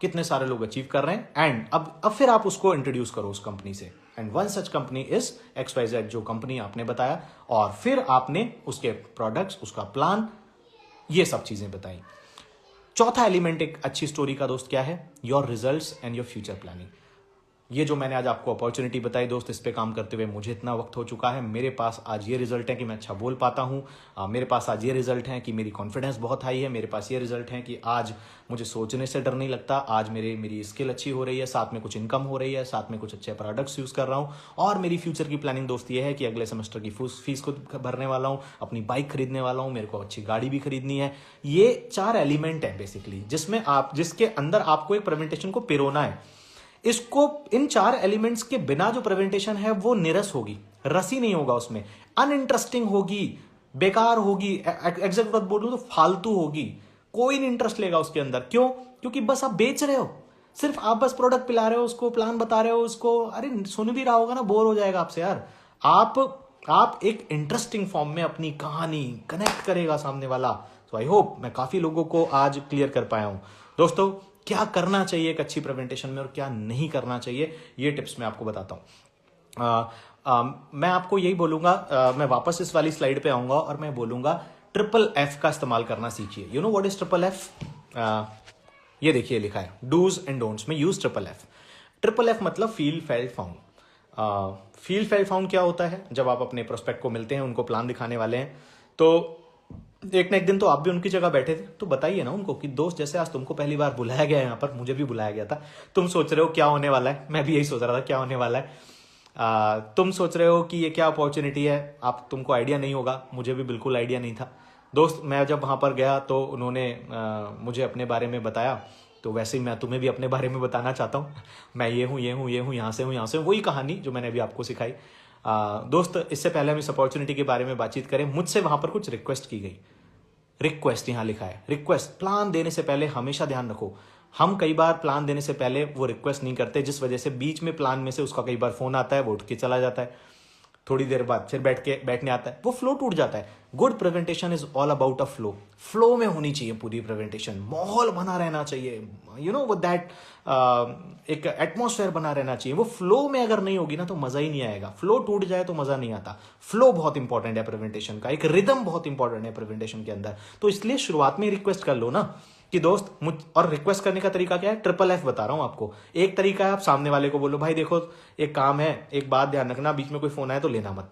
कितने सारे लोग अचीव कर रहे हैं। एंड अब फिर आप उसको इंट्रोड्यूस करो उस कंपनी से। And one such company is XYZ, जो कंपनी आपने बताया। और फिर आपने उसके प्रोडक्ट्स, उसका प्लान, ये सब चीजें बताई। चौथा एलिमेंट एक अच्छी स्टोरी का दोस्त क्या है? Your results and your future planning. ये जो मैंने आज आपको अपॉर्चुनिटी बताई दोस्त, इस पे काम करते हुए मुझे इतना वक्त हो चुका है। मेरे पास आज ये रिजल्ट है कि मैं अच्छा बोल पाता हूँ। मेरे पास आज ये रिजल्ट है कि मेरी कॉन्फिडेंस बहुत हाई है। मेरे पास ये रिजल्ट है कि आज मुझे सोचने से डर नहीं लगता। आज मेरी स्किल अच्छी हो रही है, साथ में कुछ इनकम हो रही है, साथ में कुछ अच्छे प्रोडक्ट्स यूज़ कर रहा हूँ। और मेरी फ्यूचर की प्लानिंग दोस्त ये है कि अगले सेमेस्टर की फीस को भरने वाला हूँ, अपनी बाइक खरीदने वाला हूँ, मेरे को अच्छी गाड़ी भी खरीदनी है। ये 4 एलिमेंट है बेसिकली, जिसके अंदर आपको एक प्रेजेंटेशन को पिरोना है। इसको इन 4 एलिमेंट्स के बिना जो प्रेजेंटेशन है वो निरस होगी, रसी नहीं होगा, उसमें अनइंटरेस्टिंग होगी, बेकार होगी, एग्जैक्ट बात बोलूं तो फालतू होगी। कोई नहीं इंटरेस्ट लेगा उसके अंदर। क्यों? क्योंकि बस आप बेच रहे हो, सिर्फ आप बस प्रोडक्ट पिला रहे हो उसको, प्लान बता रहे हो उसको। अरे सुन भी रहा होगा ना, बोर हो जाएगा आपसे यार। आप एक इंटरेस्टिंग फॉर्म में अपनी कहानी कनेक्ट करेगा सामने वाला। तो आई होप मैं काफी लोगों को आज क्लियर कर पाया हूं। दोस्तों, क्या करना चाहिए एक अच्छी प्रेजेंटेशन में और क्या नहीं करना चाहिए, ये टिप्स मैं आपको बताता हूं। मैं आपको यही बोलूंगा, मैं वापस इस वाली स्लाइड पे आऊंगा और मैं बोलूंगा ट्रिपल F का इस्तेमाल करना सीखिए। You know what is triple F? ये देखिए लिखा है डूज एंड डोंट्स में use triple F। Triple F मतलब feel felt found. Feel felt found क्या होता है? जब आप अपने प्रोस्पेक्ट को मिलते हैं, उनको प्लान दिखाने वाले हैं, तो एक ना एक दिन तो आप भी उनकी जगह बैठे थे, तो बताइए ना उनको कि दोस्त, जैसे आज तुमको पहली बार बुलाया गया है यहाँ पर, मुझे भी बुलाया गया था, तुम सोच रहे हो क्या होने वाला है, मैं भी यही सोच रहा था क्या होने वाला है। तुम सोच रहे हो कि ये क्या अपॉर्चुनिटी है, तुमको आइडिया नहीं होगा, मुझे भी बिल्कुल आइडिया नहीं था। दोस्त, मैं जब वहाँ पर गया तो उन्होंने मुझे अपने बारे में बताया, तो वैसे ही मैं तुम्हें भी अपने बारे में बताना चाहता हूँ। मैं ये हूँ, यहाँ से हूँ, वही कहानी जो मैंने अभी आपको सिखाई। दोस्त, इससे पहले हम इस अपॉर्चुनिटी के बारे में बातचीत करें, मुझसे वहां पर कुछ रिक्वेस्ट की गई। रिक्वेस्ट यहां लिखा है, रिक्वेस्ट। प्लान देने से पहले हमेशा ध्यान रखो, हम कई बार प्लान देने से पहले वो रिक्वेस्ट नहीं करते, जिस वजह से बीच में प्लान में से उसका कई बार फोन आता है, वो उठ के चला जाता है, थोड़ी देर बाद फिर बैठने आता है, वो फ्लो टूट जाता है। Good presentation is all about a flow. Flow में होनी चाहिए पूरी प्रेजेंटेशन, माहौल बना रहना चाहिए, यू नो वो दैट एक एटमॉस्फेयर बना रहना चाहिए। वो फ्लो में अगर नहीं होगी ना तो मजा ही नहीं आएगा। फ्लो टूट जाए तो मजा नहीं आता। फ्लो बहुत इंपॉर्टेंट है प्रेजेंटेशन का, एक रिदम बहुत इंपॉर्टेंट है प्रेजेंटेशन के अंदर। तो इसलिए शुरुआत में रिक्वेस्ट कर लो ना कि दोस्त और रिक्वेस्ट करने का तरीका क्या है? ट्रिपल F बता रहा हूं आपको। एक तरीका है, आप सामने वाले को बोलो, भाई देखो एक काम है, एक बात ध्यान रखना, बीच में कोई फोन आए तो लेना मत।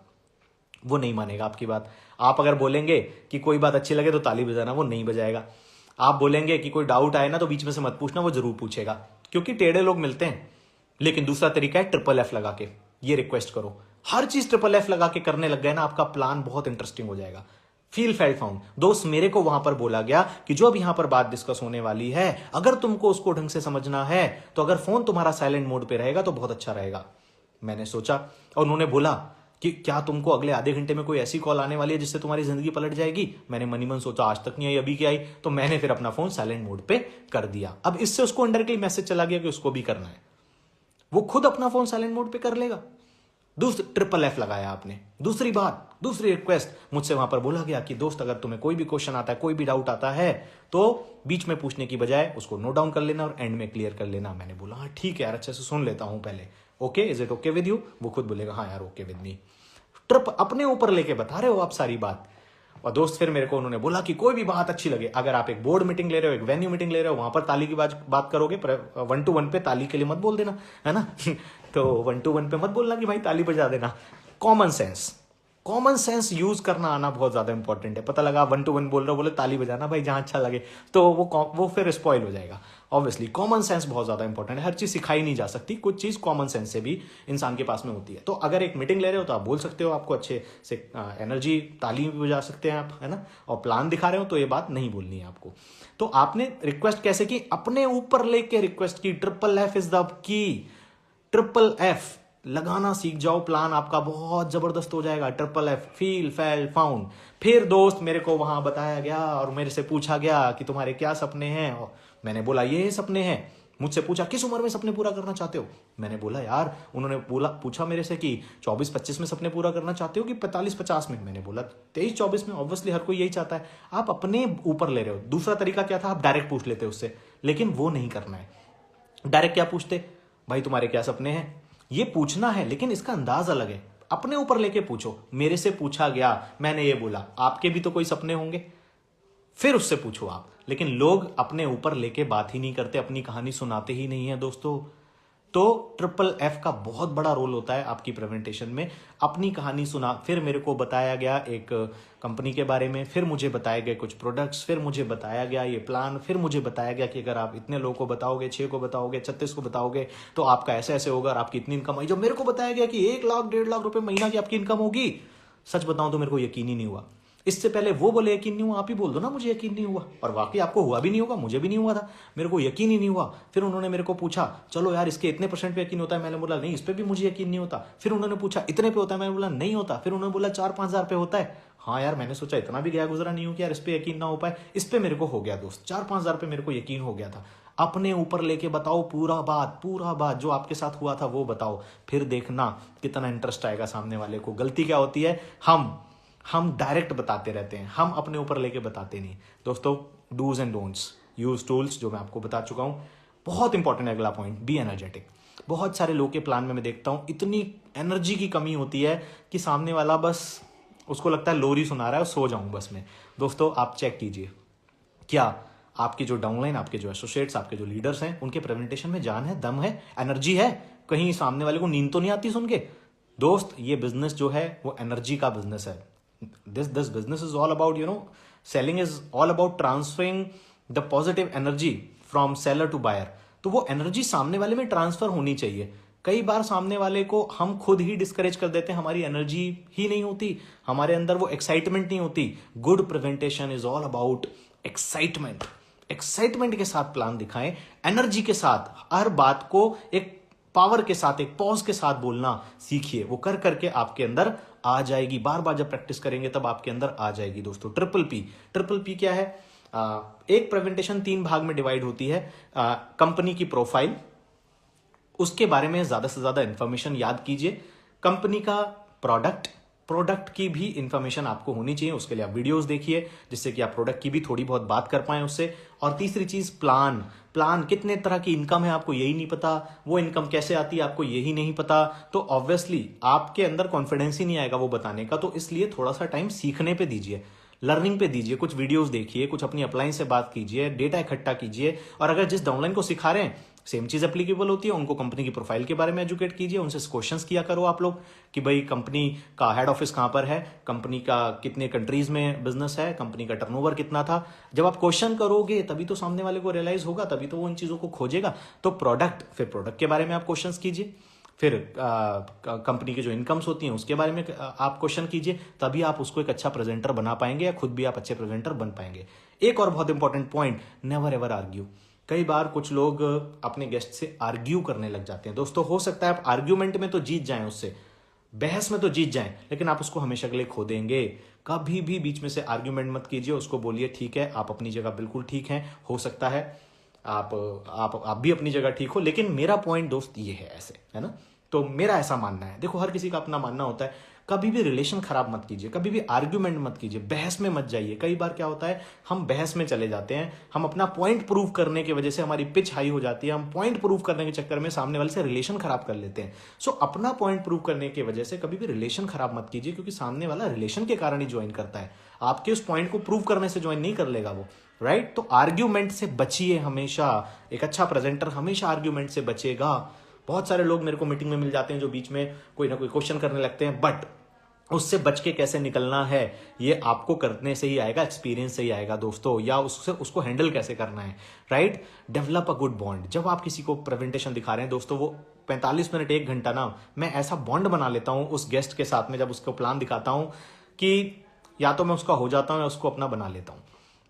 वो नहीं मानेगा आपकी बात। आप अगर बोलेंगे कि कोई बात अच्छी लगे तो ताली बजाना, वो नहीं बजाएगा। आप बोलेंगे कि कोई डाउट आए ना तो बीच में से मत पूछना, वो जरूर पूछेगा, क्योंकि टेढ़े लोग मिलते हैं। लेकिन दूसरा तरीका है ट्रिपल F लगा के ये रिक्वेस्ट करो। हर चीज ट्रिपल F लगा के करने लग गए ना, आपका प्लान बहुत इंटरेस्टिंग हो जाएगा। Feel felt found. दोस्त, मेरे को वहां पर बोला गया कि जो अब यहां पर बात डिस्कस होने वाली है, अगर तुमको उसको ढंग से समझना है तो अगर फोन तुम्हारा साइलेंट मोड पे रहेगा तो बहुत अच्छा रहेगा। मैंने सोचा, और उन्होंने बोला कि क्या तुमको अगले आधे घंटे में कोई ऐसी कॉल आने वाली है जिससे तुम्हारी जिंदगी पलट जाएगी? मैंने मनी मन सोचा, आज तक नहीं आई, अभी क्या आई? तो मैंने फिर अपना फोन साइलेंट मोड पे कर दिया। अब इससे उसको इनडायरेक्टली मैसेज चला गया कि उसको भी करना है। वो खुद अपना फोन साइलेंट मोड पे कर लेगा। दूसरी ट्रिपल F लगाया आपने। दूसरी बात, दूसरी रिक्वेस्ट, मुझसे वहां पर बोला गया कि दोस्त, अगर तुम्हें कोई भी क्वेश्चन आता है, कोई भी डाउट आता है, तो बीच में पूछने की बजाय उसको नोट डाउन कर लेना और एंड में क्लियर कर लेना। मैंने बोला हाँ ठीक है यार, अच्छे से सुन लेता हूं पहले। Okay, is it okay with you? वो खुद बोलेगा हाँ यार ओके विद मी। ट्रिप अपने ऊपर लेके बता रहे हो आप सारी बात। और दोस्त, फिर मेरे को उन्होंने बोला कि कोई भी बात अच्छी लगे, अगर आप एक बोर्ड मीटिंग ले रहे हो, एक वेन्यू मीटिंग ले रहे हो, वहां पर ताली की बात करोगे, 1-to-1 पे ताली के लिए मत बोल देना, है ना। तो 1-to-1 पे मत बोलना कि भाई ताली बजा देना। कॉमन सेंस यूज करना आना बहुत ज्यादा इंपॉर्टेंट है। पता लगा 1-to-1 बोल रहे हो, बोले ताली बजाना भाई जहां अच्छा लगे, तो वो फिर स्पॉइल हो जाएगा। ऑब्वियसली कॉमन सेंस बहुत ज्यादा इंपॉर्टेंट है। हर चीज सिखाई नहीं जा सकती, कुछ चीज कॉमन सेंस से भी इंसान के पास में होती है। तो अगर एक मीटिंग ले रहे हो तो आप बोल सकते हो, आपको अच्छे से एनर्जी, ताली भी बजा सकते हैं आप, है ना। और प्लान दिखा रहे हो तो ये बात नहीं बोलनी है आपको। तो आपने रिक्वेस्ट कैसे की? अपने ऊपर लेके रिक्वेस्ट की। Triple F is the key. Triple F लगाना सीख जाओ, प्लान आपका बहुत जबरदस्त हो जाएगा। Triple F, feel felt found. फिर दोस्त, मेरे को वहां बताया गया और मेरे से पूछा गया कि तुम्हारे क्या सपने हैं, और मैंने बोला ये सपने हैं। मुझसे पूछा किस उम्र में सपने पूरा करना चाहते हो? मैंने बोला यार, उन्होंने पूछा मेरे से कि 24-25 में सपने पूरा करना चाहते हो कि 45-50 में? मैंने बोला 23-24 में। ऑब्वियसली हर कोई यही चाहता है। आप अपने ऊपर ले रहे हो। दूसरा तरीका क्या था? आप डायरेक्ट पूछ लेते उससे, लेकिन वो नहीं करना है। डायरेक्ट क्या पूछते? भाई तुम्हारे क्या सपने हैं? ये पूछना है, लेकिन इसका अंदाज अलग है। अपने ऊपर लेके पूछो। मेरे से पूछा गया, मैंने ये बोला, आपके भी तो कोई सपने होंगे, फिर उससे पूछो आप। लेकिन लोग अपने ऊपर लेके बात ही नहीं करते, अपनी कहानी सुनाते ही नहीं है दोस्तों। तो ट्रिपल एफ का बहुत बड़ा रोल होता है आपकी प्रेजेंटेशन में। अपनी कहानी सुना, फिर मेरे को बताया गया एक कंपनी के बारे में, फिर मुझे बताए गए कुछ प्रोडक्ट्स, फिर मुझे बताया गया ये प्लान, फिर मुझे बताया गया कि अगर आप इतने लोगों को बताओगे, 6 को बताओगे, 36 को बताओगे तो आपका ऐसे ऐसे होगा और आपकी इतनी इनकम होगी। जब मेरे को बताया गया कि 1 लाख 1.5 लाख रुपए महीना की आपकी इनकम होगी, सच बताऊं तो मेरे को यकीन ही नहीं हुआ। इससे पहले वो बोले यकीन नहीं हुआ, आप ही बोल दो ना मुझे यकीन नहीं हुआ, और वाकई आपको हुआ भी नहीं होगा, मुझे भी नहीं हुआ था, मेरे को यकीन ही नहीं हुआ। फिर उन्होंने मेरे को पूछा चलो यार इसके इतने % पे यकीन होता है, मैंने बोला नहीं इस पे भी मुझे यकीन नहीं होता। फिर उन्होंने पूछा इतने पे होता है, मैंने बोला नहीं होता। फिर उन्होंने बोला 4-5 हजार पे होता है। हाँ यार मैंने सोचा इतना भी गया गुजरा नहीं हूं कि यार इस पे यकीन ना हो पाए। इस पे मेरे को हो गया दोस्त, 4-5 हजार पे मेरे को यकीन हो गया था। अपने ऊपर लेके बताओ पूरा बात जो आपके साथ हुआ था वो बताओ, फिर देखना कितना इंटरेस्ट आएगा सामने वाले को। गलती क्या होती है, हम डायरेक्ट बताते रहते हैं, हम अपने ऊपर लेके बताते नहीं। दोस्तों do's and don'ts, use tools जो मैं आपको बता चुका हूं। बहुत इंपॉर्टेंट है अगला पॉइंट, बी एनर्जेटिक। बहुत सारे लोग के प्लान में मैं देखता हूं इतनी एनर्जी की कमी होती है कि सामने वाला बस उसको लगता है लोरी सुना रहा है और सो जाऊं बस में। दोस्तों आप चेक कीजिए, क्या आपके जो डाउनलाइन, आपके जो एसोसिएट्स, आपके जो लीडर्स हैं, उनके प्रेजेंटेशन में जान है, दम है, एनर्जी है? कहीं सामने वाले को नींद तो नहीं आती सुन के? दोस्त ये बिजनेस जो है वो एनर्जी का बिजनेस है। this business is all about, selling is all about transferring the positive energy from seller to buyer। तो वो एनर्जी सामने वाले में ट्रांसफर होनी चाहिए। कई बार सामने वाले को हम खुद ही डिस्करेज कर देते हैं, हमारी एनर्जी ही नहीं होती, हमारे अंदर वो एक्साइटमेंट नहीं होती। Good presentation is all about excitement के साथ प्लान दिखाएं, एनर्जी के साथ, हर बात को एक पावर के साथ, एक पॉज के साथ बोलना सीखिए। वो कर करके आपके अंदर आ जाएगी, बार बार जब प्रैक्टिस करेंगे तब आपके अंदर आ जाएगी। दोस्तों ट्रिपल पी क्या है? एक प्रेजेंटेशन 3 भाग में डिवाइड होती है। कंपनी की प्रोफाइल, उसके बारे में ज्यादा से ज्यादा इंफॉर्मेशन याद कीजिए। कंपनी का प्रोडक्ट की भी इंफॉर्मेशन आपको होनी चाहिए, उसके लिए आप वीडियोस देखिए जिससे कि आप प्रोडक्ट की भी थोड़ी बहुत बात कर पाएं उससे। और तीसरी चीज प्लान, कितने तरह की इनकम है आपको यही नहीं पता, वो इनकम कैसे आती है आपको यही नहीं पता, तो ऑब्वियसली आपके अंदर कॉन्फिडेंस ही नहीं आएगा वो बताने का। तो इसलिए थोड़ा सा टाइम सीखने पे दीजिए, लर्निंग पे दीजिए, कुछ वीडियोस देखिए, कुछ अपनी अपलाइन से बात कीजिए, डेटा इकट्ठा कीजिए। और अगर जिस डाउनलाइन को सिखा रहे हैं सेम चीज एप्लीकेबल होती है, उनको कंपनी की प्रोफाइल के बारे में एजुकेट कीजिए, उनसे क्वेश्चंस किया करो आप लोग कि भाई कंपनी का हेड ऑफिस कहां पर है, कंपनी का कितने कंट्रीज में बिजनेस है, कंपनी का टर्नओवर कितना था। जब आप क्वेश्चन करोगे तभी तो सामने वाले को रियलाइज होगा, तभी तो वो इन चीजों को खोजेगा। तो प्रोडक्ट के बारे में आप क्वेश्चंस कीजिए, फिर कंपनी की जो इनकम्स होती हैं उसके बारे में आप क्वेश्चन कीजिए, तभी आप उसको एक अच्छा प्रेजेंटर बना पाएंगे, या खुद भी आप अच्छे प्रेजेंटर बन पाएंगे। एक और बहुत important point, never ever argue. कई बार कुछ लोग अपने गेस्ट से आर्ग्यू करने लग जाते हैं। दोस्तों हो सकता है आप आर्ग्यूमेंट में तो जीत जाएं, उससे बहस में तो जीत जाएं, लेकिन आप उसको हमेशा के लिए खो देंगे। कभी भी बीच में से आर्ग्यूमेंट मत कीजिए, उसको बोलिए ठीक है आप अपनी जगह बिल्कुल ठीक हैं, हो सकता है आप भी अपनी जगह ठीक हो, लेकिन मेरा पॉइंट दोस्त ये है, ऐसे है ना। तो मेरा ऐसा मानना है, देखो हर किसी का अपना मानना होता है। कभी भी रिलेशन खराब मत कीजिए, कभी भी आर्ग्यूमेंट मत कीजिए, बहस में मत जाइए। कई बार क्या होता है हम बहस में चले जाते हैं, हम अपना पॉइंट प्रूव करने की वजह से हमारी पिच हाई हो जाती है, हम पॉइंट प्रूव करने के चक्कर में सामने वाले से रिलेशन खराब कर लेते हैं। सो अपना पॉइंट प्रूव करने की वजह से कभी भी रिलेशन खराब मत कीजिए, क्योंकि सामने वाला रिलेशन के कारण ही ज्वाइन करता है, आपके उस पॉइंट को प्रूव करने से ज्वाइन नहीं कर लेगा वो, राइट। तो आर्ग्यूमेंट से बचिए हमेशा, एक अच्छा प्रेजेंटर हमेशा आर्ग्यूमेंट से बचेगा। बहुत सारे लोग मेरे को मीटिंग में मिल जाते हैं जो बीच में कोई ना कोई क्वेश्चन करने लगते हैं, बट उससे बच के कैसे निकलना है ये आपको करने से ही आएगा, एक्सपीरियंस से ही आएगा दोस्तों, या उसको हैंडल कैसे करना है, right. Develop a good bond. जब आप किसी को प्रेजेंटेशन दिखा रहे हैं दोस्तों, वो 45 मिनट 1 घंटा ना मैं ऐसा बॉन्ड बना लेता हूं उस गेस्ट के साथ में, जब उसको प्लान दिखाता हूं कि या तो मैं उसका हो जाता हूं या उसको अपना बना लेता हूं।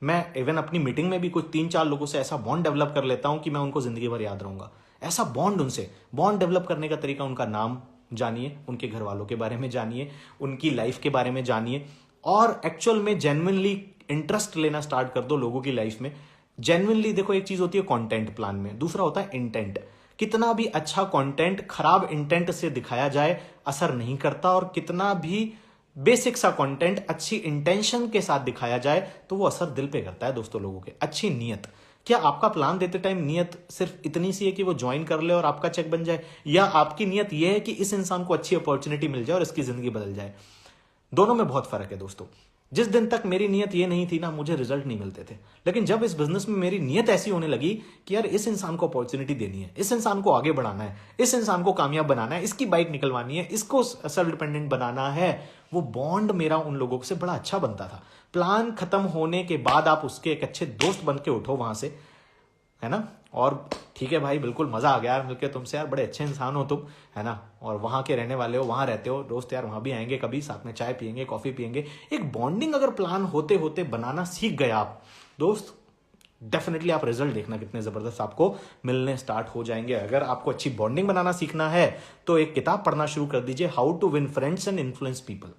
मैं इवन अपनी मीटिंग में भी कुछ 3-4 लोगों से ऐसा बॉन्ड डेवलप कर लेता हूं कि मैं उनको जिंदगी भर याद रहूंगा। ऐसा बॉन्ड, उनसे बॉन्ड डेवलप करने का तरीका, उनका नाम जानिए, उनके घर वालों के बारे में जानिए, उनकी लाइफ के बारे में जानिए, और एक्चुअल में जेन्युइनली इंटरेस्ट लेना स्टार्ट कर दो लोगों की लाइफ में। जेन्युइनली देखो, एक चीज होती है कंटेंट प्लान में, दूसरा होता है इंटेंट। कितना भी अच्छा कंटेंट खराब इंटेंट से दिखाया जाए असर नहीं करता, और कितना भी बेसिक सा कंटेंट अच्छी इंटेंशन के साथ दिखाया जाए तो वो असर दिल पे करता है दोस्तों लोगों के। अच्छी नीयत, क्या आपका प्लान देते टाइम नियत सिर्फ इतनी सी है कि वो ज्वाइन कर ले और आपका चेक बन जाए, या आपकी नियत यह है कि इस इंसान को अच्छी अपॉर्चुनिटी मिल जाए और इसकी जिंदगी बदल जाए? दोनों में बहुत फर्क है दोस्तों। जिस दिन तक मेरी नीयत ये नहीं थी ना, मुझे रिजल्ट नहीं मिलते थे। लेकिन जब इस बिजनेस में मेरी नीयत ऐसी होने लगी कि यार इस इंसान को अपॉर्चुनिटी देनी है, इस इंसान को आगे बढ़ाना है, इस इंसान को कामयाब बनाना है, इसकी बाइक निकलवानी है, इसको सेल्फ डिपेंडेंट बनाना है, वो बॉन्ड मेरा उन लोगों से बड़ा अच्छा बनता था। प्लान खत्म होने के बाद आप उसके एक अच्छे दोस्त बन के उठो वहां से, है ना। और ठीक है भाई, बिल्कुल मजा आ गया यार मिलके तुमसे, यार बड़े अच्छे इंसान हो तुम, है ना। और वहां के रहने वाले हो, वहां रहते हो दोस्त, यार वहां भी आएंगे कभी, साथ में चाय पियेंगे, कॉफी पियेंगे। एक बॉन्डिंग अगर प्लान होते होते बनाना सीख गए आप दोस्त, डेफिनेटली आप रिजल्ट देखना कितने जबरदस्त आपको मिलने स्टार्ट हो जाएंगे। अगर आपको अच्छी बॉन्डिंग बनाना सीखना है तो एक किताब पढ़ना शुरू कर दीजिए, how to win friends and influence people.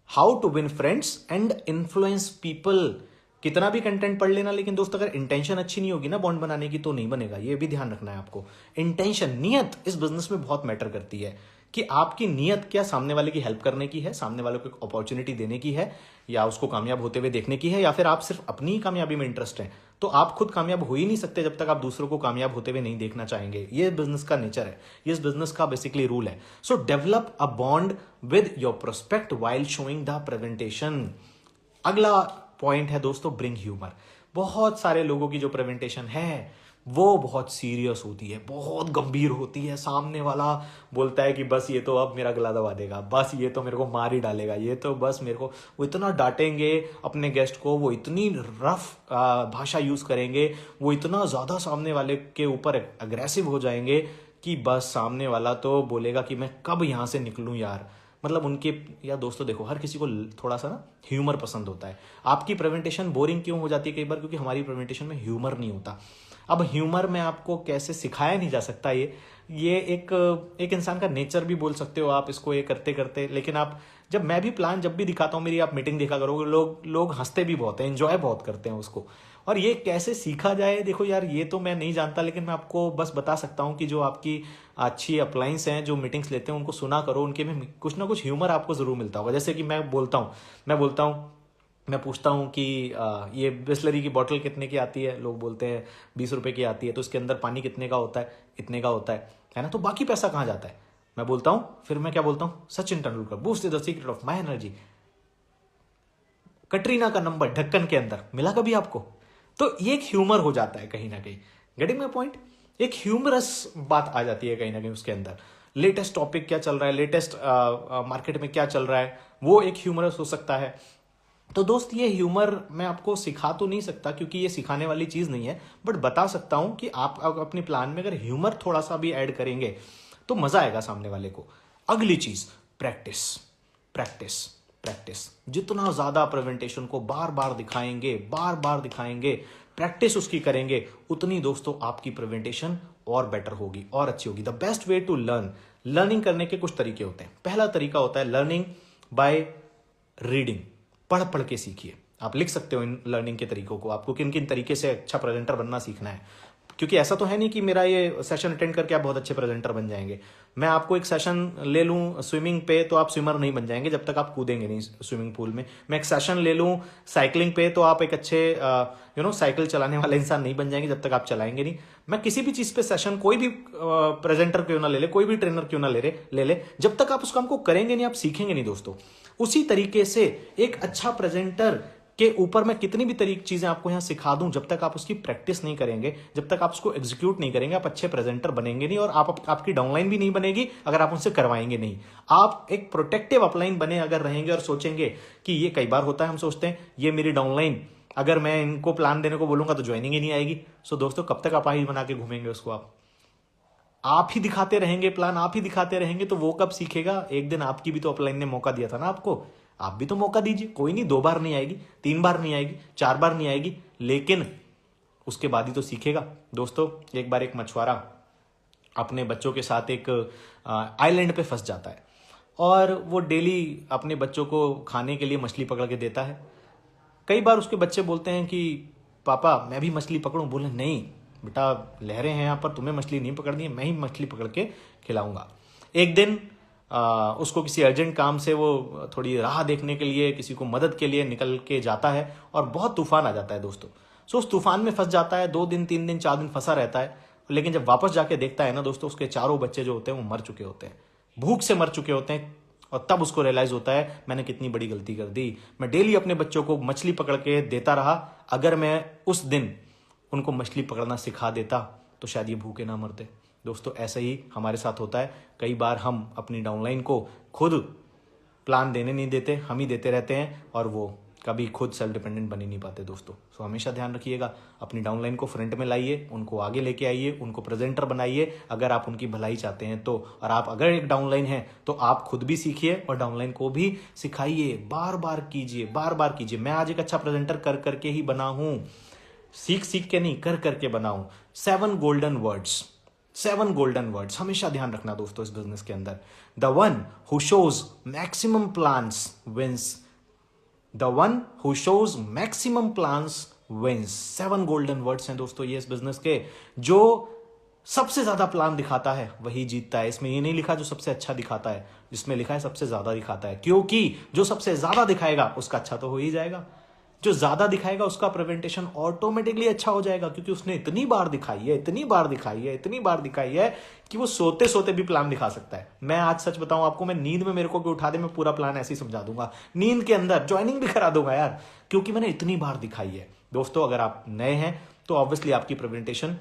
How to win friends and influence people. कितना भी कंटेंट पढ़ लेना, लेकिन दोस्त अगर इंटेंशन अच्छी नहीं होगी ना बॉन्ड बनाने की, तो नहीं बनेगा। ये भी ध्यान रखना है आपको। इंटेंशन, नियत इस बिजनेस में बहुत मैटर करती है कि आपकी नियत क्या सामने वाले की हेल्प करने की है, सामने वाले को एक अपॉर्चुनिटी देने की है, या उसको कामयाब होते हुए देखने की है, या फिर आप सिर्फ अपनी ही कामयाबी में इंटरेस्ट है। तो आप खुद कामयाब हो ही नहीं सकते जब तक आप दूसरों को कामयाब होते हुए नहीं देखना चाहेंगे। ये बिजनेस का नेचर है, ये इस बिजनेस का बेसिकली रूल है। सो develop a bond with your prospect while showing the presentation. अगला पॉइंट है दोस्तों, ब्रिंग ह्यूमर। बहुत सारे लोगों की जो प्रेजेंटेशन है वो बहुत सीरियस होती है, बहुत गंभीर होती है। सामने वाला बोलता है कि बस ये तो अब मेरा गला दबा देगा, बस ये तो मेरे को मार ही डालेगा, ये तो बस मेरे को, वो इतना डांटेंगे अपने गेस्ट को, वो इतनी रफ भाषा यूज करेंगे, वो इतना ज्यादा सामने वाले के ऊपर अग्रेसिव हो जाएंगे कि बस सामने वाला तो बोलेगा कि मैं कब यहां से निकलूं यार। मतलब उनके, या दोस्तों देखो, हर किसी को थोड़ा सा ना ह्यूमर पसंद होता है। आपकी प्रेजेंटेशन बोरिंग क्यों हो जाती है कई बार? क्योंकि हमारी प्रेजेंटेशन में ह्यूमर नहीं होता। अब ह्यूमर में आपको कैसे सिखाया नहीं जा सकता, ये एक इंसान का नेचर भी बोल सकते हो आप इसको, ये करते करते। लेकिन आप, जब मैं भी प्लान जब भी दिखाता हूँ, मेरी आप मीटिंग देखा करोगे, लोग हंसते भी बहुत हैं, एंजॉय बहुत करते हैं उसको। और ये कैसे सीखा जाए, देखो यार ये तो मैं नहीं जानता, लेकिन मैं आपको बस बता सकता हूँ कि जो आपकी अच्छी अपलाइंस हैं, जो मीटिंग्स लेते हैं, उनको सुना करो, उनके में कुछ ना कुछ ह्यूमर आपको जरूर मिलता होगा। जैसे कि मैं बोलता हूँ, मैं पूछता हूँ कि ये बिस्लरी की बोतल कितने की आती है? लोग बोलते हैं 20 रुपए की आती है। तो इसके अंदर पानी कितने का होता है? इतने का होता है ना। तो बाकी पैसा कहाँ जाता है? मैं बोलता हूँ, फिर मैं क्या बोलता हूँ, Sachin Tendulkar, boost is the secret of my energy. Katrina का नंबर ढक्कन के अंदर मिला कभी आपको? तो ये एक ह्यूमर हो जाता है कहीं ना कहीं। Getting my point? एक ह्यूमरस बात आ जाती है कहीं ना कहीं उसके अंदर। लेटेस्ट टॉपिक क्या चल रहा है, लेटेस्ट मार्केट में क्या चल रहा है, वो एक ह्यूमरस हो सकता है। तो दोस्त ये ह्यूमर मैं आपको सिखा तो नहीं सकता, क्योंकि ये सिखाने वाली चीज नहीं है, बट बता सकता हूं कि आप अपने प्लान में अगर ह्यूमर थोड़ा सा भी ऐड करेंगे तो मजा आएगा सामने वाले को। अगली चीज, प्रैक्टिस प्रैक्टिस प्रैक्टिस। जितना ज्यादा प्रेजेंटेशन को बार बार दिखाएंगे, प्रैक्टिस उसकी करेंगे, उतनी दोस्तों आपकी प्रेजेंटेशन और बेटर होगी और अच्छी होगी। The best way to learning करने के कुछ तरीके होते हैं। पहला तरीका होता है लर्निंग बाय रीडिंग। पढ़ के सीखिए। आप लिख सकते हो इन लर्निंग के तरीकों को, आपको किन किन तरीके से अच्छा प्रेजेंटर बनना सीखना है। क्योंकि ऐसा तो है नहीं कि मेरा ये सेशन अटेंड करके आप बहुत अच्छे प्रेजेंटर बन जाएंगे। मैं आपको एक सेशन ले लूं स्विमिंग पे, तो आप स्विमर नहीं बन जाएंगे जब तक आप कूदेंगे नहीं स्विमिंग पूल में। मैं एक सेशन ले लूं साइकिलिंग पे, तो आप एक अच्छे साइकिल चलाने वाले इंसान नहीं बन जाएंगे जब तक आप चलाएंगे नहीं। मैं किसी भी चीज पे सेशन, कोई भी प्रेजेंटर क्यों ना ले ले, कोई भी ट्रेनर क्यों ना ले ले, जब तक आप उस काम को करेंगे नहीं, आप सीखेंगे नहीं दोस्तों। उसी तरीके से एक अच्छा प्रेजेंटर के ऊपर मैं कितनी भी चीजें आपको यहां सिखा दूं, जब तक आप उसकी प्रैक्टिस नहीं करेंगे, जब तक आप उसको एग्जीक्यूट नहीं करेंगे, आप अच्छे प्रेजेंटर बनेंगे नहीं। और आपकी डाउनलाइन भी नहीं बनेगी अगर आप उनसे करवाएंगे नहीं। आप एक प्रोटेक्टिव अपलाइन बने अगर रहेंगे और सोचेंगे कि ये कई बार होता है, हम सोचते हैं ये मेरी डाउनलाइन, अगर मैं इनको प्लान देने को बोलूंगा तो ज्वाइनिंग ही नहीं आएगी। सो दोस्तों, कब तक आप ही बना के घूमेंगे उसको? आप ही दिखाते रहेंगे प्लान, आप ही दिखाते रहेंगे, तो वो कब सीखेगा? एक दिन आपकी भी तो अपलाइन ने मौका दिया था ना आपको, आप भी तो मौका दीजिए। कोई नहीं, 2 बार नहीं आएगी, 3 बार नहीं आएगी, 4 बार नहीं आएगी, लेकिन उसके बाद ही तो सीखेगा। दोस्तों, एक बार एक मछुआरा अपने बच्चों के साथ एक आइलैंड पे फंस जाता है, और वो डेली अपने बच्चों को खाने के लिए मछली पकड़ के देता है। कई बार उसके बच्चे बोलते हैं कि पापा मैं भी मछली पकड़ूं? बोले नहीं बेटा, लहरें हैं यहाँ पर, तुम्हें मछली नहीं पकड़नी है, मैं ही मछली पकड़ के खिलाऊंगा। एक दिन उसको किसी अर्जेंट काम से वो थोड़ी राह देखने के लिए, किसी को मदद के लिए निकल के जाता है, और बहुत तूफान आ जाता है दोस्तों। सो उस तूफान में फंस जाता है, 2 दिन 3 दिन 4 दिन फंसा रहता है। लेकिन जब वापस जाके देखता है ना दोस्तों, उसके चारों बच्चे जो होते हैं वो मर चुके होते हैं, भूख से मर चुके होते हैं। और तब उसको रियलाइज होता है मैंने कितनी बड़ी गलती कर दी। मैं डेली अपने बच्चों को मछली पकड़ के देता रहा, अगर मैं उस दिन उनको मछली पकड़ना सिखा देता तो शायद ये भूखे ना मरते। दोस्तों ऐसा ही हमारे साथ होता है, कई बार हम अपनी डाउनलाइन को खुद प्लान देने नहीं देते, हम ही देते रहते हैं और वो कभी खुद सेल्फ डिपेंडेंट बन ही नहीं पाते दोस्तों। सो हमेशा ध्यान रखिएगा, अपनी डाउनलाइन को फ्रंट में लाइए, उनको आगे लेके आइए, उनको प्रेजेंटर बनाइए अगर आप उनकी भलाई चाहते हैं तो। और आप अगर एक डाउनलाइन है तो आप खुद भी सीखिए और डाउनलाइन को भी सिखाइए, बार बार कीजिए, बार बार कीजिए। मैं आज एक अच्छा प्रेजेंटर कर करके ही बना हूं, सीख सीख के नहीं, कर करके बनाऊं। 7 गोल्डन वर्ड्स, 7 गोल्डन वर्ड्स हमेशा ध्यान रखना दोस्तों इस बिजनेस के अंदर। The one who shows maximum plans wins, the one who shows maximum plans wins. 7 golden words हैं दोस्तों ये इस बिजनेस के। जो सबसे ज्यादा प्लान दिखाता है वही जीतता है। इसमें ये नहीं लिखा जो सबसे अच्छा दिखाता है, जिसमें लिखा है सबसे ज्यादा दिखाता है, क्योंकि जो सबसे ज्यादा दिखाएगा उसका अच्छा तो हो ही जाएगा। जो ज्यादा दिखाएगा उसका प्रेजेंटेशन ऑटोमेटिकली अच्छा हो जाएगा, क्योंकि उसने इतनी बार दिखाई है, इतनी बार दिखाई है, इतनी बार दिखाई है कि वो सोते सोते भी प्लान दिखा सकता है। मैं आज सच बताऊं आपको, मैं नींद में मेरे को भी उठा दे, मैं पूरा प्लान ऐसे ही समझा दूंगा, नींद के अंदर ज्वाइनिंग भी करा दूंगा यार, क्योंकि मैंने इतनी बार दिखाई है। दोस्तों अगर आप नए हैं तो ऑब्वियसली आपकी प्रेजेंटेशन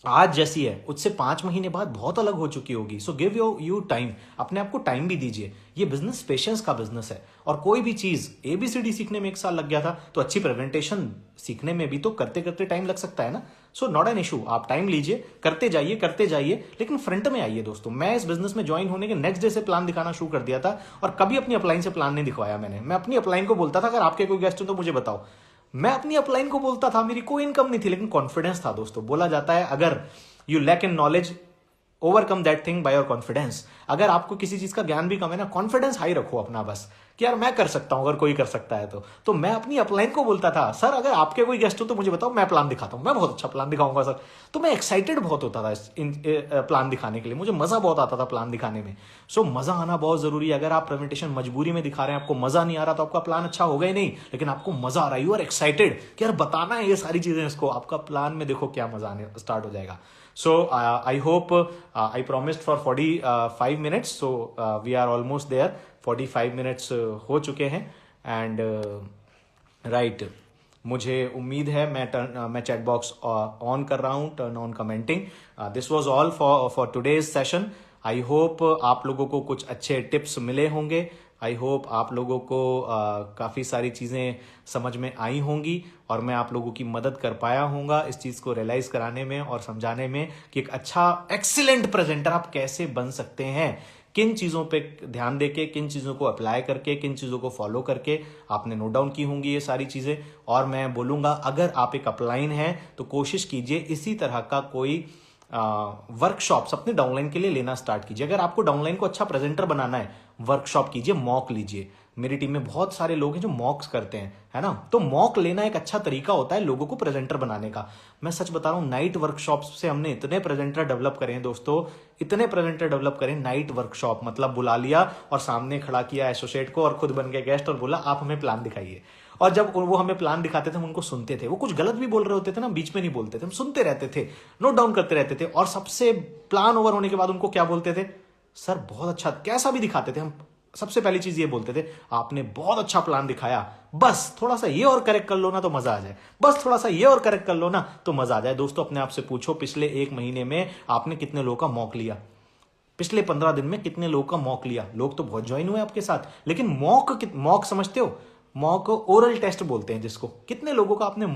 आज जैसी है उससे 5 महीने बाद बहुत अलग हो चुकी होगी। सो गिव यू टाइम, अपने आप को टाइम भी दीजिए। ये बिजनेस पेशेंस का बिजनेस है, और कोई भी चीज ABCD सीखने में 1 साल लग गया था तो अच्छी प्रेजेंटेशन सीखने में भी तो करते करते टाइम लग सकता है ना। सो नॉट एन इशू, आप टाइम लीजिए, करते जाइए, लेकिन फ्रंट में आइए दोस्तों। मैं इस बिजनेस में ज्वाइन होने के नेक्स्ट डे से प्लान दिखाना शुरू कर दिया था, और कभी अपनी अपलाइन से प्लान नहीं दिखवाया मैंने। मैं अपनी अपलाइन को बोलता था अगर आपके कोई गेस्ट हो तो मुझे बताओ। मैं अपनी अपलाइन को बोलता था, मेरी कोई इनकम नहीं थी लेकिन कॉन्फिडेंस था दोस्तों। बोला जाता है अगर you lack in knowledge, overcome that thing by your confidence. अगर आपको किसी चीज का ज्ञान भी कम है ना, कॉन्फिडेंस हाई रखो अपना, बस कि यार मैं कर सकता हूं अगर कोई कर सकता है तो मैं अपनी अपलाइन को बोलता था सर अगर आपके कोई गेस्ट हो तो मुझे बताओ, मैं प्लान दिखाता हूं, मैं बहुत अच्छा प्लान दिखाऊंगा सर। तो मैं एक्साइटेड बहुत होता था प्लान दिखाने के लिए, मुझे मजा बहुत आता था प्लान दिखाने में। सो मजा आना बहुत जरूरी है। अगर आप प्रेजेंटेशन मजबूरी में दिखा रहे हैं, आपको मजा नहीं आ रहा तो आपका प्लान अच्छा होगा ही नहीं। लेकिन आपको मजा आ रहा है, यू आर एक्साइटेड कि यार बताना है ये सारी चीजें इसको, आपका प्लान में देखो क्या मजा आने स्टार्ट हो जाएगा। So I hope I promised for 45 minutes, so we are almost there. 45 minutes हो चुके हैं एंड राइट मुझे उम्मीद है मैं चैट बॉक्स ऑन कर रहा हूँ, turn on commenting. This was all for today's session. I hope आप लोगों को कुछ अच्छे टिप्स मिले होंगे। आई होप आप लोगों को काफ़ी सारी चीज़ें समझ में आई होंगी और मैं आप लोगों की मदद कर पाया होऊंगा इस चीज़ को रियलाइज़ कराने में और समझाने में कि एक अच्छा एक्सीलेंट प्रेजेंटर आप कैसे बन सकते हैं। किन चीज़ों पे ध्यान देके, किन चीज़ों को अप्लाई करके, किन चीज़ों को फॉलो करके आपने नोट डाउन की होंगी ये सारी चीज़ें। और मैं बोलूँगा अगर आप एक अपलाइन हैं तो कोशिश कीजिए इसी तरह का कोई वर्कशॉप्स अपने डाउनलाइन के लिए लेना स्टार्ट कीजिए। अगर आपको डाउनलाइन को अच्छा प्रेजेंटर बनाना है, वर्कशॉप कीजिए, मॉक लीजिए। मेरी टीम में बहुत सारे लोग हैं जो मॉक्स करते हैं, है ना। तो मॉक लेना एक अच्छा तरीका होता है लोगों को प्रेजेंटर बनाने का। मैं सच बता रहा हूँ, नाइट वर्कशॉप से हमने इतने प्रेजेंटर डेवलप करे हैं दोस्तों, इतने प्रेजेंटर डेवलप करें। नाइट वर्कशॉप मतलब बुला लिया और सामने खड़ा किया एसोसिएट को और खुद बन गए गेस्ट और बोला आप हमें प्लान दिखाइए। और जब वो हमें प्लान दिखाते थे हम उनको सुनते थे। वो कुछ गलत भी बोल रहे होते थे ना, बीच में नहीं बोलते थे, हम सुनते रहते थे, नोट डाउन करते रहते थे। और सबसे प्लान ओवर होने के बाद उनको क्या बोलते थे, सर बहुत अच्छा, कैसा भी दिखाते थे हम, सबसे पहली चीज ये बोलते थे आपने बहुत अच्छा प्लान दिखाया, बस थोड़ा सा ये और करेक्ट कर लो ना तो मजा आ जाए, बस थोड़ा सा ये और करेक्ट कर लो ना तो मजा आ जाए। दोस्तों अपने आप से पूछो पिछले 1 महीने में आपने कितने लोगों का मॉक लिया, पिछले 15 दिन में कितने लोगों का मॉक लिया। लोग तो बहुत ज्वाइन हुए आपके साथ, लेकिन मॉक समझते हो, मॉक ओरल टेस्ट बोलते हैं जिसको। कितने लोगों का आपने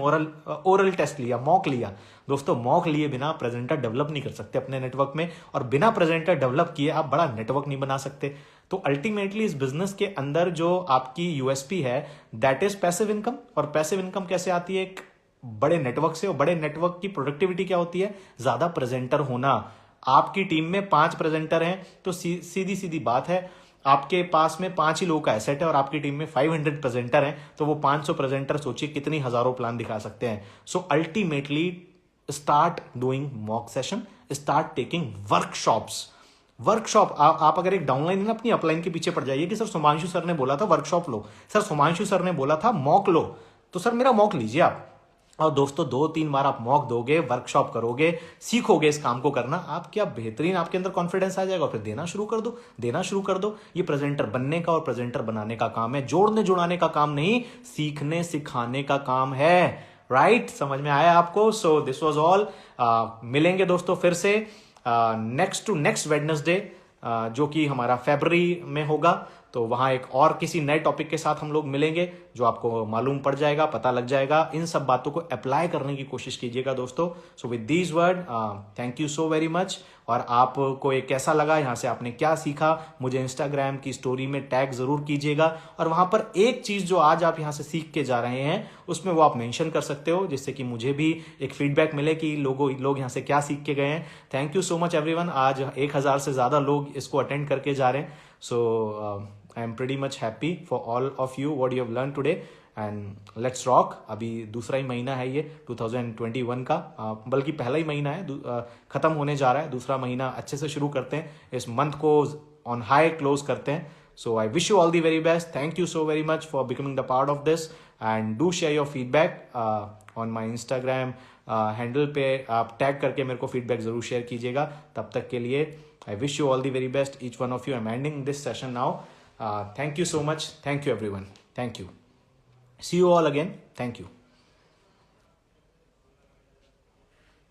ओरल टेस्ट लिया, मॉक लिया। दोस्तों मॉक लिए बिना प्रेजेंटर डेवलप नहीं कर सकते अपने नेटवर्क में, और बिना प्रेजेंटर डेवलप किए आप बड़ा नेटवर्क नहीं बना सकते। तो अल्टीमेटली इस बिजनेस के अंदर जो आपकी यूएसपी है दैट इज पैसिव इनकम। और पैसिव इनकम कैसे आती है, एक बड़े नेटवर्क से। और बड़े नेटवर्क की प्रोडक्टिविटी क्या होती है, ज्यादा प्रेजेंटर होना। आपकी टीम में 5 प्रेजेंटर हैं तो सीधी सीधी बात है, आपके पास में 5 ही लोगों का एसेट है और आपकी टीम में 500 प्रेजेंटर हैं, तो वो 500 प्रेजेंटर सोचिए कितनी हजारों प्लान दिखा सकते हैं। So ultimately start doing mock session, start taking workshop. आप अगर एक डाउनलाइन है ना, अपनी अपलाइन के पीछे पड़ जाइए कि सर सुमांशु सर ने बोला था वर्कशॉप लो, सर सुमांशु सर ने बोला था मॉक लो, तो सर मेरा मॉक लीजिए आप। और दोस्तों 2-3 बार आप मॉक दोगे, वर्कशॉप करोगे, सीखोगे इस काम को करना, आप क्या बेहतरीन आपके अंदर कॉन्फिडेंस आ जाएगा, फिर देना शुरू कर दो, देना शुरू कर दो। ये प्रेजेंटर बनने का और प्रेजेंटर बनाने का काम है, जोड़ने जुड़ाने का काम नहीं, सीखने सिखाने का काम है। राइट, समझ में आया आपको? So this was all. मिलेंगे दोस्तों फिर से नेक्स्ट टू नेक्स्ट वेडनेसडे, जो कि हमारा फरवरी में होगा। तो वहां एक और किसी नए टॉपिक के साथ हम लोग मिलेंगे, जो आपको मालूम पड़ जाएगा, पता लग जाएगा। इन सब बातों को अप्लाई करने की कोशिश कीजिएगा दोस्तों। So with these word, thank you so very much. और आपको ये कैसा लगा, यहाँ से आपने क्या सीखा, मुझे इंस्टाग्राम की स्टोरी में टैग जरूर कीजिएगा। और वहां पर एक चीज जो आज आप यहाँ से सीख के जा रहे हैं, उसमें वो आप मेंशन कर सकते हो, जिससे कि मुझे भी एक फीडबैक मिले कि लोग यहाँ से क्या सीख के गए हैं। Thank you so much everyone. आज 1000 से ज्यादा लोग इसको अटेंड करके जा रहे हैं। So I am pretty much happy for all of you what you have learn today, and let's rock. अभी दूसरा ही महीना है ये 2021 का, बल्कि पहला ही महीना है, खत्म होने जा रहा है। दूसरा महीना अच्छे से शुरू करते हैं, इस मंथ को ऑन हाई क्लोज करते हैं। So I wish you all the very best. Thank you so very much for becoming the part of this, and do share your feedback on my Instagram handle पे। आप tag करके मेरे को feedback जरूर share कीजिएगा। तब तक के लिए आई wish you all the very best, each one of you. I am ending this session now. Thank you so much. Thank you everyone. Thank you. See you all again. Thank you.